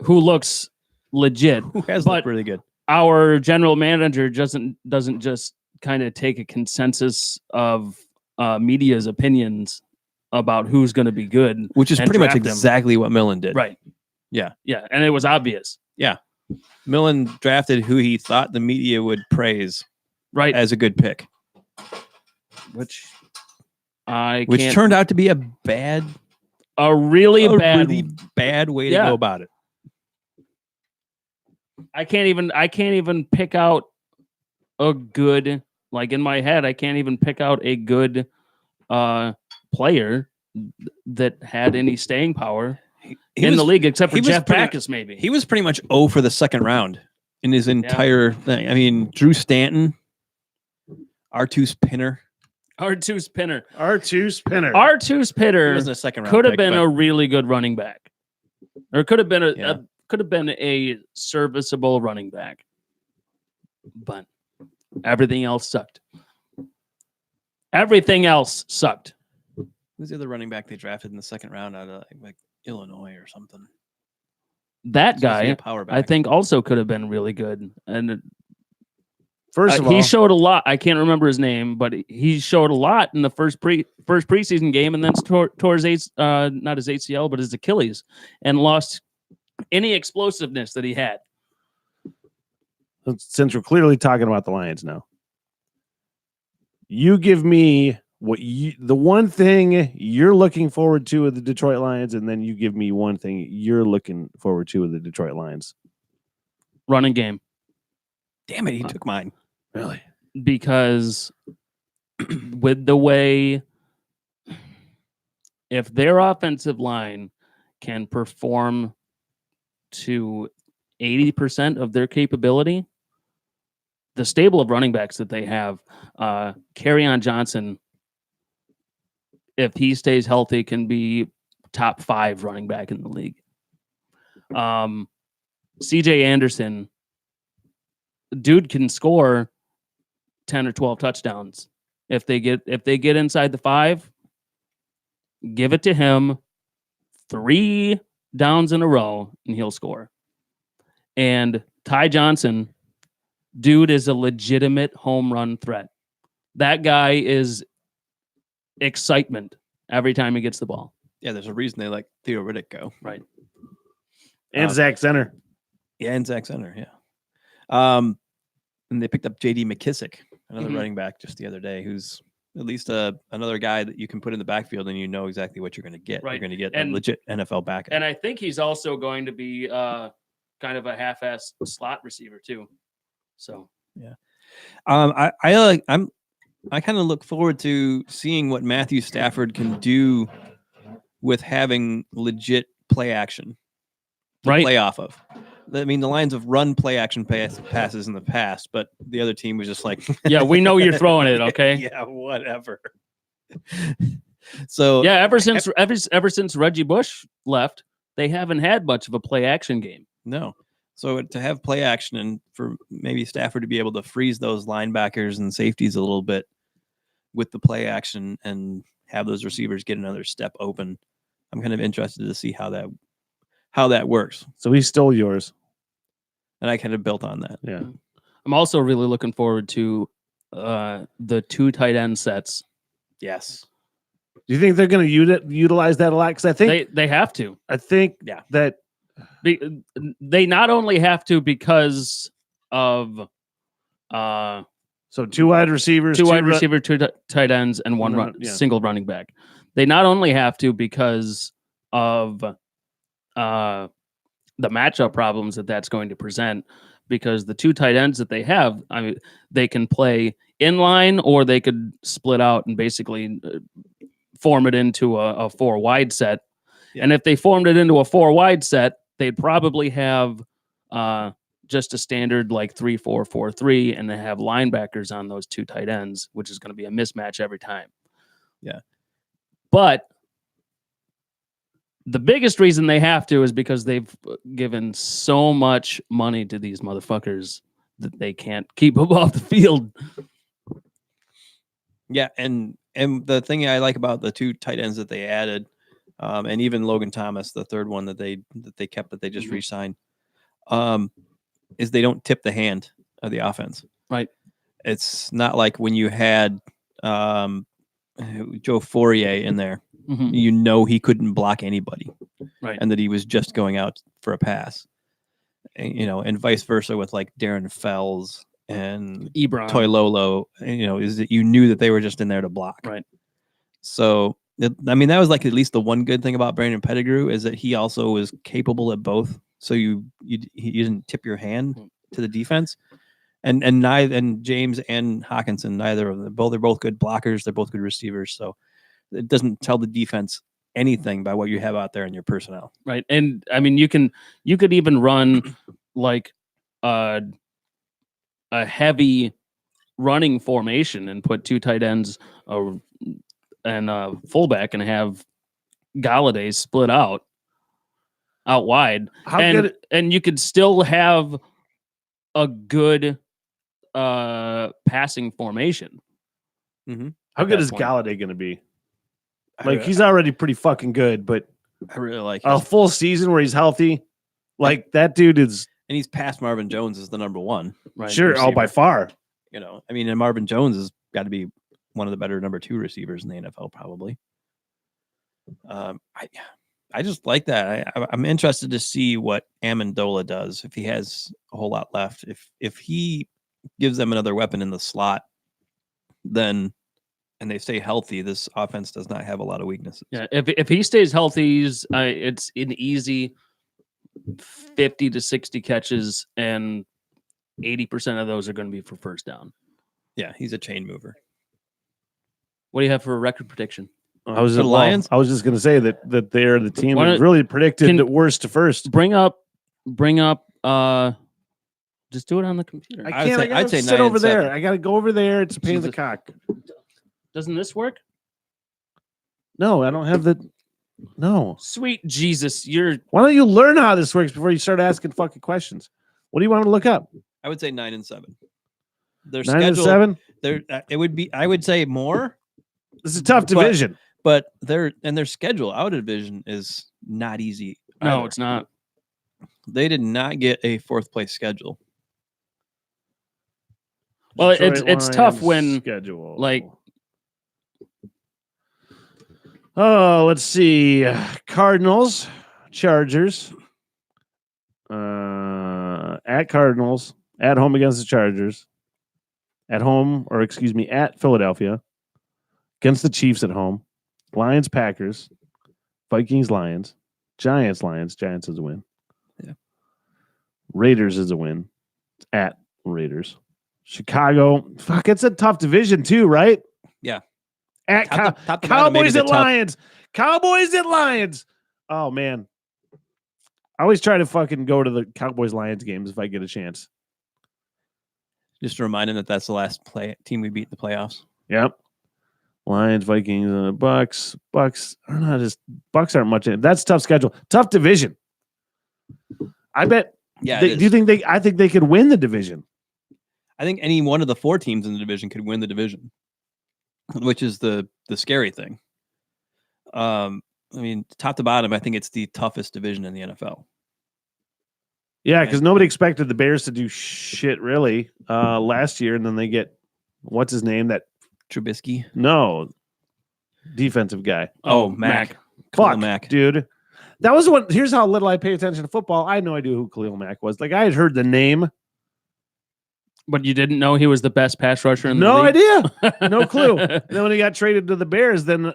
Who looks legit. Who has But- looked really good. Our general manager doesn't just kind of take a consensus of media's opinions about who's going to be good. Which is and pretty much draft them. exactly what Millen did. Right. Yeah. Yeah. And it was obvious. Millen drafted who he thought the media would praise Right. as a good pick, Which which can't. turned out to be a really bad. really bad way to Yeah. go about it. I can't even pick out a good, like in my head, I can't even pick out a good player that had any staying power He in was, the league, except for he was Jeff pretty- Backus, maybe. He was pretty much 0 for the second round in his entire thing. I mean, Drew Stanton, R2's Pinner. R2 Spinner. R2 Spinner. R2 He Spinner wasn't a second round could have pick, been but a really good running back, or could have been Yeah. could have been a serviceable running back, but everything else sucked. Everything else sucked. who's the other running back they drafted in the second round out of like Illinois or something? That Supposed to be a guy, power I back. think, also could have been really good. And First of all, he showed a lot. I can't remember his name, but he showed a lot in the first preseason game, and then tore his not his ACL, but his Achilles, and lost any explosiveness that he had. since we're clearly talking about the Lions now, you give me the one thing you're looking forward to with the Detroit Lions, and then you give me one thing you're looking forward to with the Detroit Lions. Running game. Damn it, he took mine. Really? Because with the way, if their offensive line can perform to 80% of their capability, the stable of running backs that they have, Kerryon Johnson, if he stays healthy, can be top 5 running back in the league. CJ Anderson, dude can score 10 or 12 touchdowns. If they get inside the 5, give it to him 3 downs in a row and he'll score. And Ty Johnson, dude is a legitimate home run threat. That guy is excitement every time he gets the ball. Yeah, there's a reason they let Theo Riddick go. Right. And Zach Zenner. Yeah, and Zach Center, yeah. And they picked up J.D. McKissick, another Mhm. running back, just the other day, who's at least another guy that you can put in the backfield and you know exactly what you're going to get. Right. You're going to get And- a legit NFL backup. And I think he's also going to be kind of a half-ass slot receiver too. So I kind of look forward to seeing what Matthew Stafford can do with having legit play action. Right. play off of. I mean, the Lions have run play action passes in the past, but the other team was just like, Yeah, we know you're throwing it, okay? yeah, whatever. So Yeah, ever since Reggie Bush left, they haven't had much of a play action game. no. So to have play action and for maybe Stafford to be able to freeze those linebackers and safeties a little bit with the play action and have those receivers get another step open, I'm kind of interested to see how that works. So he stole yours. And I kind of built on that. Yeah. I'm also really looking forward to the 2 tight end sets. Yes. Do you think they're going to utilize that a lot? Because I think They have to. I think Yeah. that They not only have to because of so 2 wide receivers, 2 wide receiver, 2 tight ends, and 1 yeah. single running back. They not only have to because of the matchup problems that's going to present, because the 2 tight ends that they have, I mean, they can play in line or they could split out and basically form it into a 4 wide set. Yeah. And if they formed it into a 4 wide set, they'd probably have just a standard like 3-4-4-3, and they have linebackers on those 2 tight ends, which is going to be a mismatch every time. Yeah. But the biggest reason they have to is because they've given so much money to these motherfuckers that they can't keep them off the field. Yeah, and the thing I like about the 2 tight ends that they added, and even Logan Thomas, the third one that they kept that they just re-signed, is they don't tip the hand of the offense. Right. It's not like when you had Joe Fourier in there. Mhm. You know he couldn't block anybody, Right. and that he was just going out for a pass. And, and vice versa with like Darren Fells and Ebron. Toilolo, is that you knew that they were just in there to block. Right. So, I mean, that was like at least the one good thing about Brandon Pettigrew is that he also was capable at both. So you didn't tip your hand to the defense, and James and Hawkinson, neither of them. They're both good blockers. They're both good receivers. So it doesn't tell the defense anything by what you have out there in your personnel. Right. And I mean, you could even run like a heavy running formation and put 2 tight ends and a fullback and have Galladay split out wide. And you could still have a good passing formation. Mm-hmm. How good that is point. Galladay going to be? Like, he's already pretty fucking good, but I really like a full season where he's healthy, like that dude is. And he's past Marvin Jones as the number 1. Right. Sure. receiver. Oh, by far. I mean, and Marvin Jones has got to be one of the better number 2 receivers in the NFL, probably. I just like that. I'm interested to see what Amendola does if he has a whole lot left. If he gives them another weapon in the slot, then and they stay healthy, this offense does not have a lot of weaknesses. Yeah, if he stays healthy, it's an easy 50 to 60 catches, and 80% of those are going to be for first down. Yeah, he's a chain mover. What do you have for a record prediction? I was For the Lions? I was just going to say that they're the team Why that don't- really predicted the worst to first. Bring up. Just do it on the computer. I I would can't. say- I gotta I'd say sit 9 over and 7. there. I got to go over there. It's a pain in the Jesus. cock. Doesn't this work? No, I don't have the. No. Sweet Jesus, Why don't you learn how this works before you start asking fucking questions? What do you want to look up? I would say 9 and 7. Their 9 and schedule, 7. it would be. I would say more, This is a tough division. but their schedule out of division is not easy. no, either. it's not. They did not get a 4th place schedule. Well, Detroit it's tough Lions when schedule. like. Oh, let's see. Cardinals, Chargers. At Cardinals, at home against the Chargers. At Philadelphia. Against the Chiefs at home. Lions, Packers. Vikings, Lions. Giants, Lions. Giants is a win. Yeah. Raiders is a win. At Raiders. Chicago. Fuck, it's a tough division too, right? Yeah. At Top to bottom, maybe Cowboys the at tough- Lions. Cowboys at Lions. Oh man. I always try to fucking go to the Cowboys Lions games if I get a chance. Just to remind him that that's the last team we beat in the playoffs. Yep. Lions, Vikings, Bucks. Bucks. I don't know. Bucks aren't much in it. That's a tough schedule. Tough division. I bet. Yeah. Do you think they? I think they could win the division. I think any one of the 4 teams in the division could win the division, which is the scary thing. I mean, top to bottom, I think it's the toughest division in the NFL. Yeah, because nobody expected the Bears to do shit really last year, and then they get what's his name? That Trubisky. No, defensive guy. Oh, Mac. Fuck, Mac. dude. That was what. Here's how little I pay attention to football. I had no idea who Khalil Mack was. Like I had heard the name, But you didn't know he was the best pass rusher in the no league? idea, no clue. Then when he got traded to the Bears, then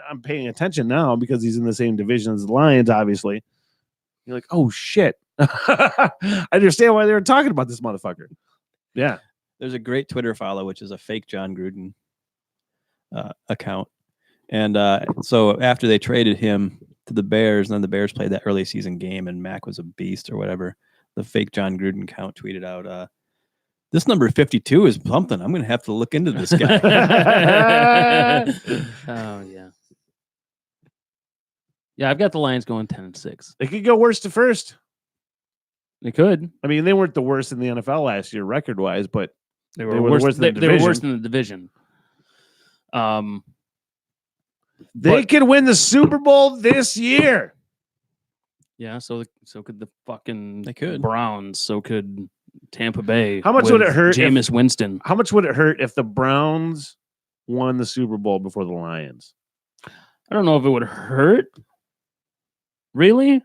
I'm paying attention now because he's in the same division as the Lions. Obviously, you're like, oh shit. I understand why they were talking about this motherfucker. Yeah. There's a great Twitter follow, which is a fake John Gruden account. And so after they traded him to the Bears, and then the Bears played that early season game, and Mac was a beast or whatever, the fake John Gruden account tweeted out, this number 52 is something. I'm going to have to look into this guy. Oh, yeah. Yeah, I've got the Lions going 10-6. They could go worst to first. They could. I mean, they weren't the worst in the NFL last year, record wise, but They were the worse. worst in the They were worse division. than the division. They could win the Super Bowl this year. Yeah, so could the fucking They could. Browns. So could Tampa Bay. How much would with it hurt if- Jameis Winston? How much would it hurt if the Browns won the Super Bowl before the Lions? I don't know if it would hurt. Really?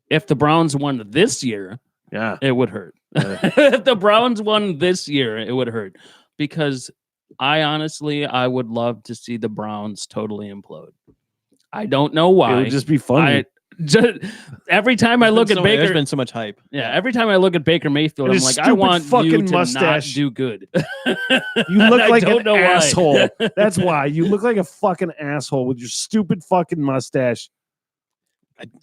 If the Browns won this year, Yeah. it would hurt. If the Browns won this year, it would hurt. Because I would love to see the Browns totally implode. I don't know why. It would just be funny. Every time I look at There's Baker, been so much hype. yeah, every time I look at Baker Mayfield, And I'm his like, I stupid want fucking you to mustache. not do good. You look I like don't an know why. asshole. That's why. You look like a fucking asshole with your stupid fucking mustache.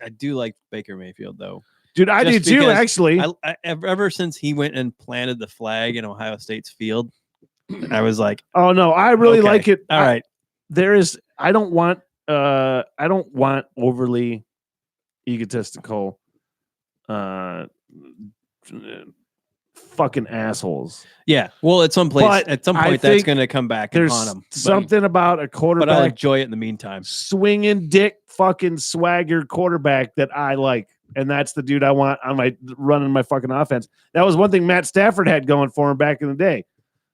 I do like Baker Mayfield, though. Dude, I Just do too, because actually. Ever since he went and planted the flag in Ohio State's field, I was like, Oh no, I really okay, like it. all right. I don't want overly egotistical fucking assholes. Yeah. Well, at some But point, that's think going to come back and There's haunt him. something about a But I'll quarterback enjoy it in the meantime. swinging dick fucking swagger quarterback that I like. And that's the dude I want on my running my fucking offense. That was one thing Matt Stafford had going for him back in the day.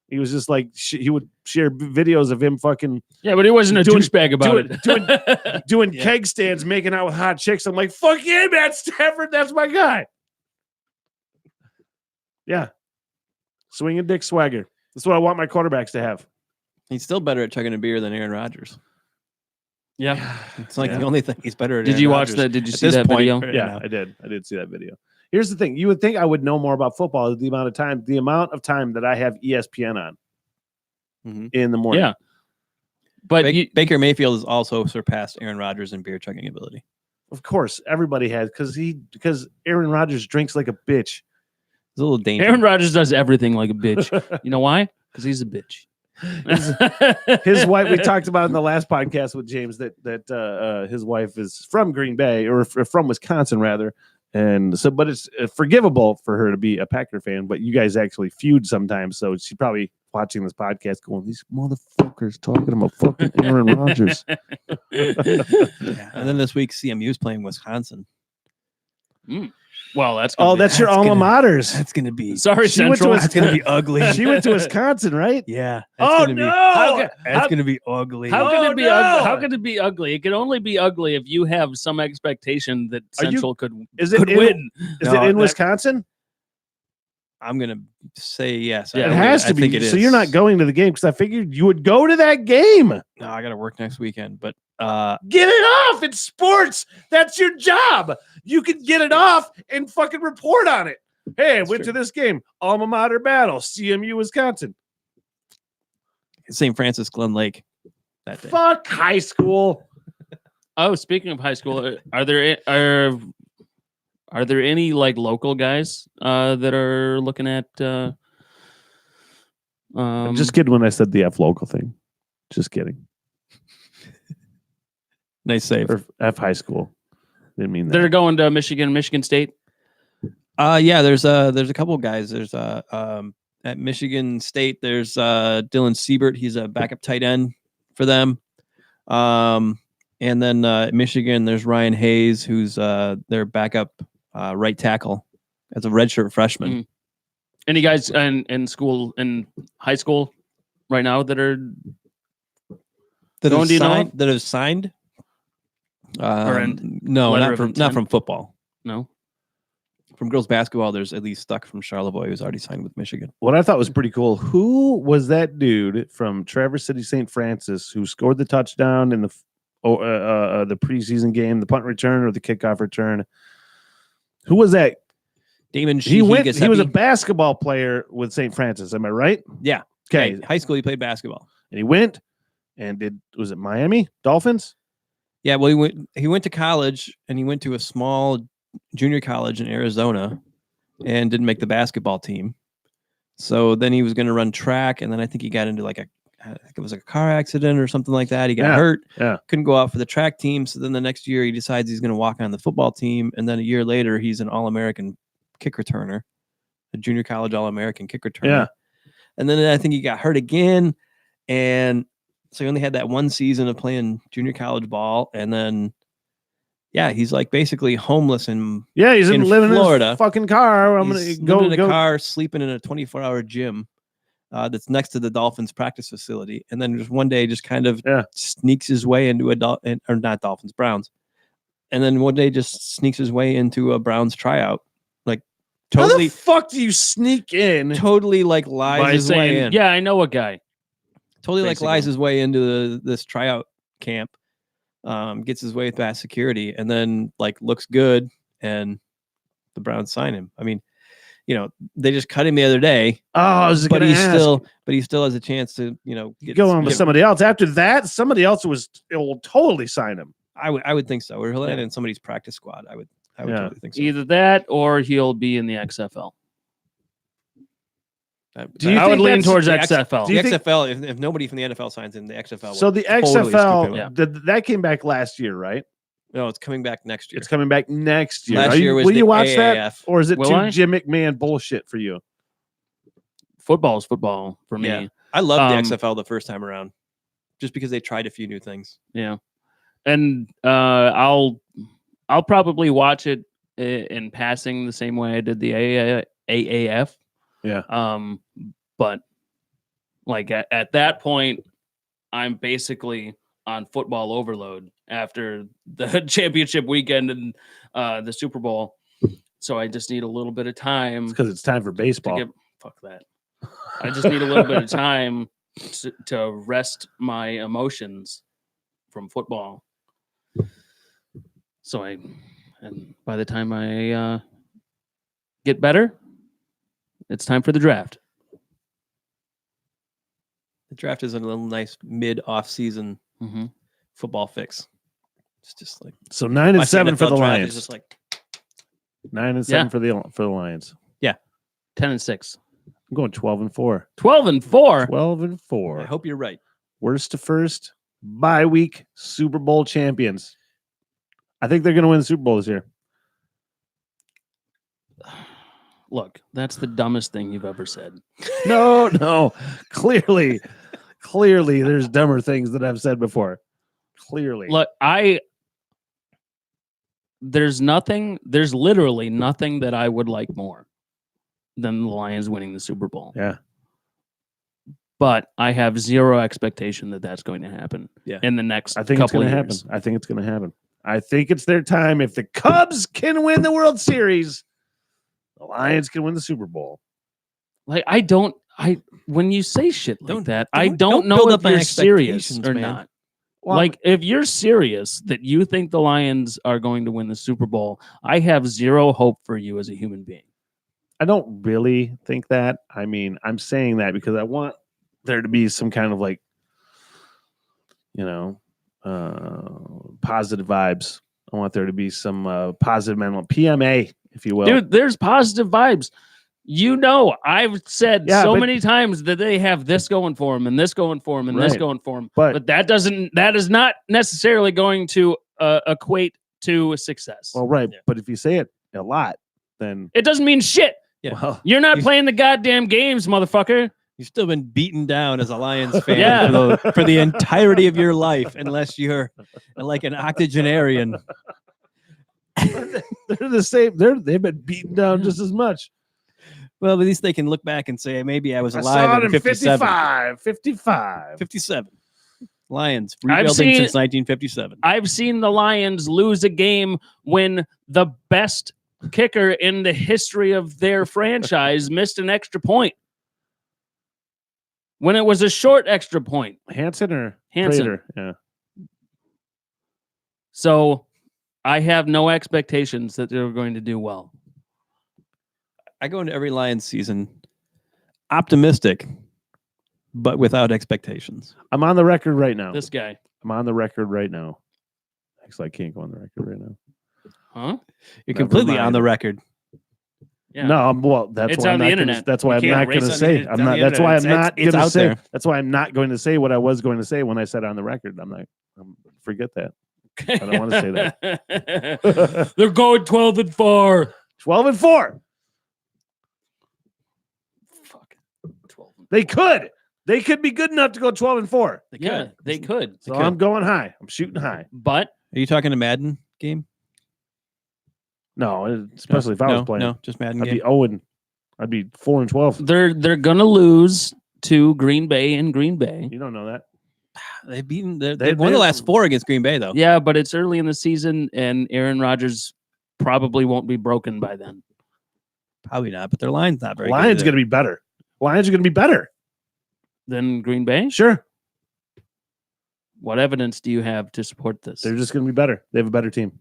He was just like he would share videos of him fucking Yeah, but he wasn't a Doing- douchebag about it. doing Yeah. keg stands, making out with hot chicks. I'm like, fuck yeah, Matt Stafford, that's my guy. Yeah, swinging dick swagger. That's what I want my quarterbacks to have. He's still better at chugging a beer than Aaron Rodgers. Yeah. It's like Yeah. the only thing he's better at. Did Aaron you watch Rodgers. that? Did you At see this that point, video? right Yeah, now. I did see that video. Here's the thing: you would think I would know more about football. The amount of time that I have ESPN on Mhm. in the morning. Yeah. But Baker Mayfield has also surpassed Aaron Rodgers in beer chugging ability. Of course, everybody has because Aaron Rodgers drinks like a bitch. It's a little dangerous. Aaron Rodgers does everything like a bitch. You know why? Because he's a bitch. His wife, we talked about in the last podcast with James that his wife is from Green Bay or from Wisconsin rather, and so but it's forgivable for her to be a Packer fan. But you guys actually feud sometimes, so she's probably watching this podcast going, "These motherfuckers talking about fucking Aaron Rodgers." Yeah. And then this week, CMU is playing Wisconsin. Well, that's Oh, that's your That's alma gonna- maters. That's going to be. sorry, She went to Central. That's going to be ugly. She went to Wisconsin, right? Yeah. Oh That's gonna no! Be, How that's going to be ugly. How can Oh, it be no! ugly? How can it be ugly? It can only be ugly if you have some expectation that Are you- Central could Is it could in, win. Is No, it in that- Wisconsin? I'm going to say yes. Yeah, It has to I be. think it So is. you're not going to the game because I figured you would go to that game. No, I got to work next weekend. But Get it off. It's sports. That's your job. You can get it off and fucking report on it. Hey, I went true. to this game. Alma mater battle. CMU, Wisconsin. St. Francis Glen Lake that day. Fuck high school. Oh, speaking of high school, are there Are there any like local guys that are looking at? I'm just kidding when I said the F local thing. Just kidding. Nice save. Or F high school. Didn't mean that. They're going to Michigan State. Yeah, there's a couple of guys. There's at Michigan State, there's Dylan Siebert. He's a backup tight end for them. And then at Michigan, there's Ryan Hayes, who's their backup right tackle as a redshirt freshman. Any guys in school, in high school right now that are that have signed? No, not from football. No. From girls basketball, there's at least Stuck from Charlevoix who's already signed with Michigan. What I thought was pretty cool. Who was that dude from Traverse City St. Francis who scored the touchdown in the preseason game, the punt return or the kickoff return? Who was that? Damon. He was a basketball player with St. Francis. Am I right? Yeah. Okay. High school, he played basketball, and he went and was it Miami Dolphins? Yeah. Well, he went to college, and he went to a small junior college in Arizona and didn't make the basketball team. So then he was going to run track. And then I think he got into I think it was a car accident or something like that. He got hurt. Yeah. Couldn't go out for the track team. So then the next year he decides he's going to walk on the football team. And then a year later, he's an All-American kick returner, a junior college All-American kick returner. Yeah. And then I think he got hurt again. And so he only had that one season of playing junior college ball. And then, yeah, he's like basically homeless in he's living Florida. in his fucking car. I'm He's gonna living in a car, sleeping in a 24-hour gym that's next to the Dolphins practice facility, and then just one day just kind of sneaks his way into or not Dolphins, Browns, and then one day just sneaks his way into a Browns tryout. Like totally, how the fuck do you sneak in? Totally like lies his way in. Yeah, I know a guy. Totally like lies his way into this tryout camp. Gets his way past security, and then like looks good, and the Browns sign him. I mean, they just cut him the other day. Oh, I was but he still has a chance to go on with somebody else. After that, somebody else will totally sign him. I would think so. Or he'll end in somebody's practice squad. I would totally think so. Either that or he'll be in the XFL. I would lean towards XFL. The XFL, if nobody from the NFL signs in, the XFL. So the XFL, that came back last year, right? No, it's coming back next year. It's coming back next year. Last year was will the you watch AAF. that, or is it Jim McMahon bullshit for you? Football is football for me. Yeah. I loved the XFL the first time around, just because they tried a few new things. Yeah, and I'll probably watch it in passing the same way I did the AAF. Yeah. But like at that point, I'm basically on football overload after the championship weekend and the Super Bowl. So I just need a little bit of time. Because it's time for baseball. Fuck that. I just need a little bit of time to rest my emotions from football. So and by the time I get better, it's time for the draft. The draft is a little nice mid-off-season football fix. It's just like so 9-7 for the Lions. Just like 9-7 for the Lions. Yeah, 10-6. I'm going 12-4. 12-4. 12-4. I hope you're right. Worst to first, bye week, Super Bowl champions. I think they're going to win the Super Bowl this year. Look, that's the dumbest thing you've ever said. No. Clearly, there's dumber things that I've said before. Clearly. Look, there's literally nothing that I would like more than the Lions winning the Super Bowl. Yeah. But I have zero expectation that that's going to happen in the next I think couple it's going of to years. happen. I think it's going to happen. I think it's their time. If the Cubs can win the World Series, the Lions can win the Super Bowl. Like when you say shit like that, I don't know build if up my you're serious expectations, or man. not. Well, like if you're serious that you think the Lions are going to win the Super Bowl, I have zero hope for you as a human being. I don't really think that. I mean, I'm saying that because I want there to be some kind of like, positive vibes. I want there to be some positive mental PMA if you will. Dude, there's positive vibes. You know, I've said so many times that they have this going for them and this going for them and this going for them. But that is not necessarily going to equate to success. Well, right. Yeah. But if you say it a lot, then it doesn't mean shit. Yeah. Well, you're not playing the goddamn games, motherfucker. You've still been beaten down as a Lions fan for the entirety of your life, unless you're like an octogenarian. They're the same. They've been beaten down just as much. Well, at least they can look back and say, maybe I was alive in 57. 57. Lions rebuilding since 1957. I've seen the Lions lose a game when the best kicker in the history of their franchise missed an extra point. When it was a short extra point. Hansen. Yeah. So I have no expectations that they're going to do well. I go into every Lions season optimistic, but without expectations. I'm on the record right now. This guy. I'm on the record right now. Actually, I can't go on the record right now. Huh? You're completely on the record. Yeah. No, well, that's it's why on I'm the not internet. Gonna, that's why I'm not going to say. I'm not. That's why I'm not going to say. That's why I'm not going to say what I was going to say when I said on the record. I'm not. Forget that. I don't want to say that. They're going 12-4. 12-4. Fuck. 12. They could. They could be good enough to go 12-4. They could. So I'm going high. I'm shooting high. But are you talking a Madden game? No, especially if I was playing. No, just Madden I'd game. be 0 I'd be 4-12. They're gonna lose to Green Bay in Green Bay. You don't know that. They've beaten. They've won the last 4 against Green Bay, though. Yeah, but it's early in the season, and Aaron Rodgers probably won't be broken by then. Probably not, but their line's not very good. Lions going to be better. Lions are going to be better than Green Bay. Sure. What evidence do you have to support this? They're just going to be better. They have a better team.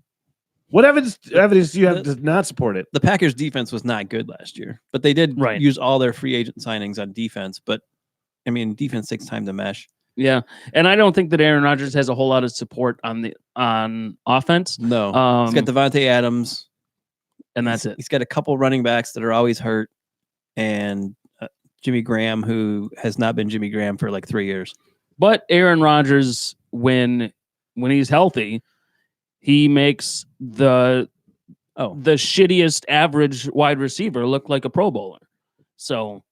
What evidence do you have to not support it? The Packers' defense was not good last year, but they did use all their free agent signings on defense. But I mean, defense takes time to mesh. Yeah, and I don't think that Aaron Rodgers has a whole lot of support on offense. No, he's got Devontae Adams, and that's it. He's got a couple running backs that are always hurt, and Jimmy Graham, who has not been Jimmy Graham for like 3 years. But Aaron Rodgers, when he's healthy, he makes the shittiest average wide receiver look like a Pro Bowler. So,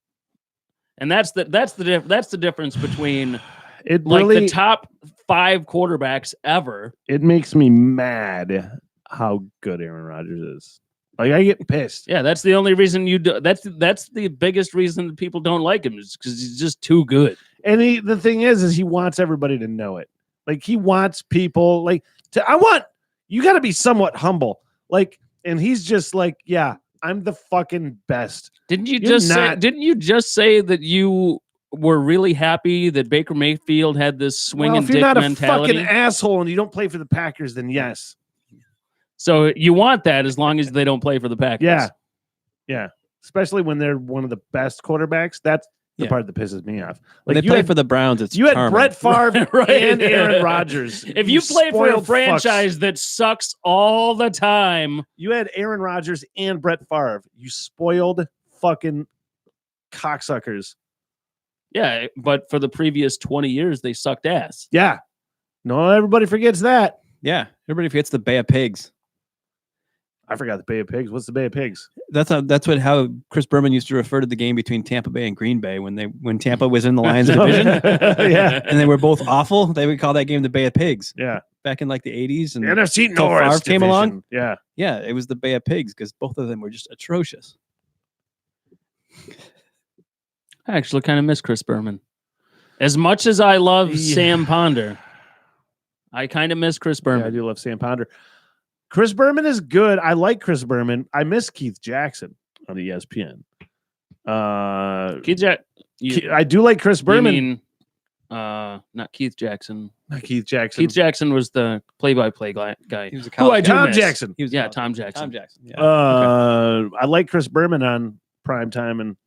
and that's the difference between the top 5 quarterbacks ever. It makes me mad how good Aaron Rodgers is. Like, I get pissed. Yeah, that's the only reason you do. That's the biggest reason that people don't like him is because he's just too good. And the thing is he wants everybody to know it. Like, he wants people you got to be somewhat humble. Like, and he's just like, yeah, I'm the fucking best. Didn't you just say that you were really happy that Baker Mayfield had this swing and dick mentality? If you're not a fucking asshole and you don't play for the Packers, then yes. So you want that as long as they don't play for the Packers. Yeah. Yeah. Especially when they're one of the best quarterbacks. That's the part that pisses me off. Like, when they play for the Browns, it's had Brett Favre and Aaron Rodgers. If you play for a franchise that sucks all the time. You had Aaron Rodgers and Brett Favre. You spoiled fucking cocksuckers. Yeah, but for the previous 20 years, they sucked ass. Yeah. No, everybody forgets that. Yeah. Everybody forgets the Bay of Pigs. I forgot the Bay of Pigs. What's the Bay of Pigs? That's how Chris Berman used to refer to the game between Tampa Bay and Green Bay when Tampa was in the Lions division. Yeah. And they were both awful. They would call that game the Bay of Pigs. Yeah. Back in like the 80s. And NFC North came along. Yeah. Yeah. It was the Bay of Pigs because both of them were just atrocious. I actually kind of miss Chris Berman. As much as I love Sam Ponder, I kind of miss Chris Berman. Yeah, I do love Sam Ponder. Chris Berman is good. I like Chris Berman. I miss Keith Jackson on the ESPN. I do like Chris Berman. You mean, not Keith Jackson. Not Keith Jackson. Keith Jackson was the play-by-play guy. He was a Tom Jackson. Tom Jackson. Tom Jackson. Yeah. I like Chris Berman on primetime and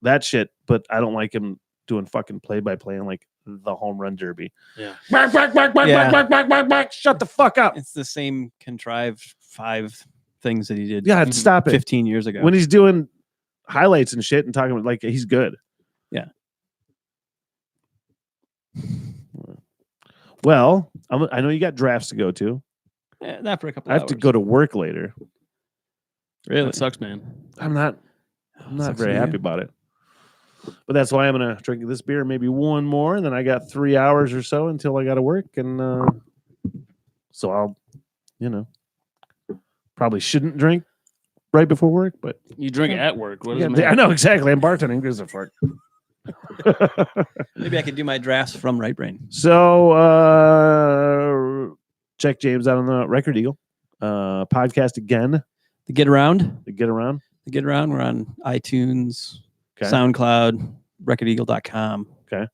that shit, but I don't like him doing fucking play-by-play and like the home run derby. Yeah. Shut the fuck up. It's the same contrived 5 things that he did. Yeah, stop it. 15 years ago. When he's doing highlights and shit and talking about like he's good. Yeah. Well, I know you got drafts to go to. Not for a couple. I have to go to work later. Really? That sucks, man. I'm not Sucks very for happy you. about it. But that's why I'm gonna drink this beer, maybe one more, and then I got 3 hours or so until I got to work, and so I'll, probably shouldn't drink right before work, but You drink at work. What does yeah, it matter? I know exactly. I'm bartending. Gives a fuck. Maybe I could do my drafts from Right Brain. So check James out on the Record Eagle podcast again. The Get Around. To get around. The Get Around. We're on iTunes, Okay. SoundCloud, recordeagle.com. Okay.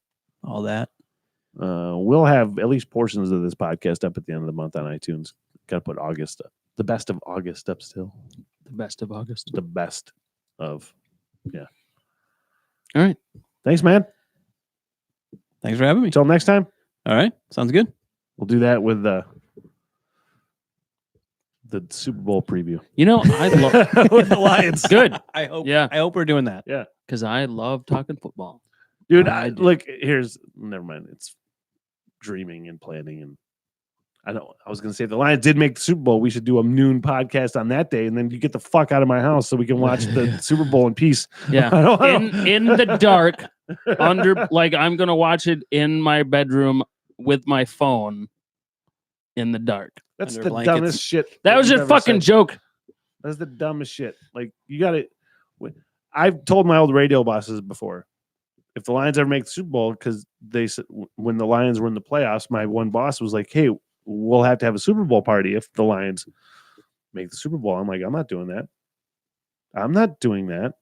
All that. We'll have at least portions of this podcast up at the end of the month on iTunes. Got to put August up. The best of August up still. The best of August. The best of. Yeah. All right. Thanks, man. Thanks for having me. Until next time, All right. Sounds good. we'll do that with the Super Bowl preview. You know, I love with the Lions. good I hope. Yeah. I hope we're doing that. because I love talking football. Dude, I do. look, never mind. It's dreaming and planning. And I was going to say if the Lions did make the Super Bowl, we should do a noon podcast on that day. And then you get the fuck out of my house so we can watch the Super Bowl in peace. Yeah, I don't- in the dark, under like I'm gonna watch it in my bedroom with my phone in the dark. That's Under the blankets. dumbest shit. That was you've your ever fucking said. joke. That's the dumbest shit. Like, you got to. I've told my old radio bosses before, if the Lions ever make the Super Bowl, because they said when the Lions were in the playoffs, my one boss was like, "Hey, we'll have to have a Super Bowl party if the Lions make the Super Bowl." I'm like, I'm not doing that. I'm not doing that.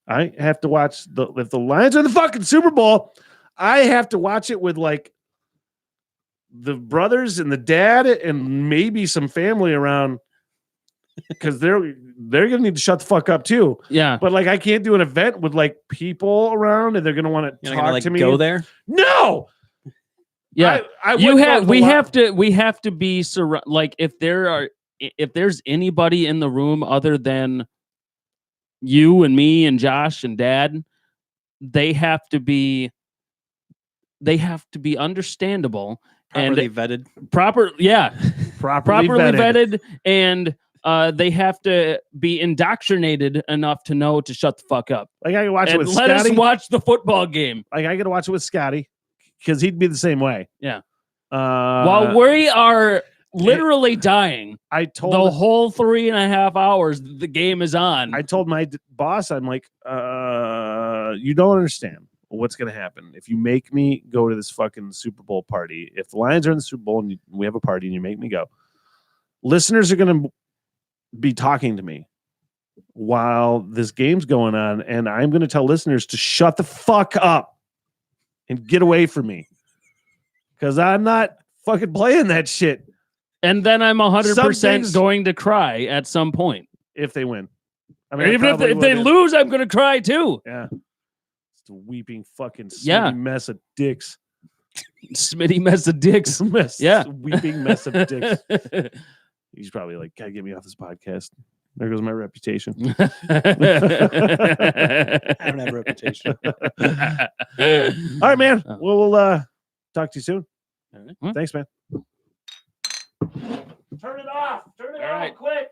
I have to watch if the Lions are in the fucking Super Bowl, I have to watch it with like the brothers and the dad and maybe some family around because they're gonna need to shut the fuck up too. Yeah, But like I can't do an event with like people around and they're gonna want to You're talk not gonna to me. go there. No. yeah. I You wouldn't go have to the we Li- have to be like if there's anybody in the room other than you and me and Josh and Dad, they have to be understandable Properly and vetted. properly properly vetted and they have to be indoctrinated enough to know to shut the fuck up Like I can watch it and with let us Scotty. watch the football game Like I gotta watch it with Scotty because he'd be the same way. Yeah. While while we are literally dying. I told The whole 3.5 hours the game is on. I told my boss, I'm like, you don't understand what's going to happen if you make me go to this fucking Super Bowl party. If the Lions are in the Super Bowl and we have a party and you make me go, listeners are going to be talking to me while this game's going on. And I'm going to tell listeners to shut the fuck up and get away from me because I'm not fucking playing that shit and then I'm 100% things- going to cry at some point. if they win. I mean, I Even if probably they would. lose, I'm going to cry too. Yeah. It's a weeping fucking Yeah. mess of dicks. Smitty mess of dicks. Mess, Yeah. weeping mess of dicks. He's probably like, "God, get me off this podcast." There goes my reputation. I don't have a reputation. All right, man. Oh. We'll talk to you soon. All right. Thanks, man. Turn it off. Turn it All off right. quick.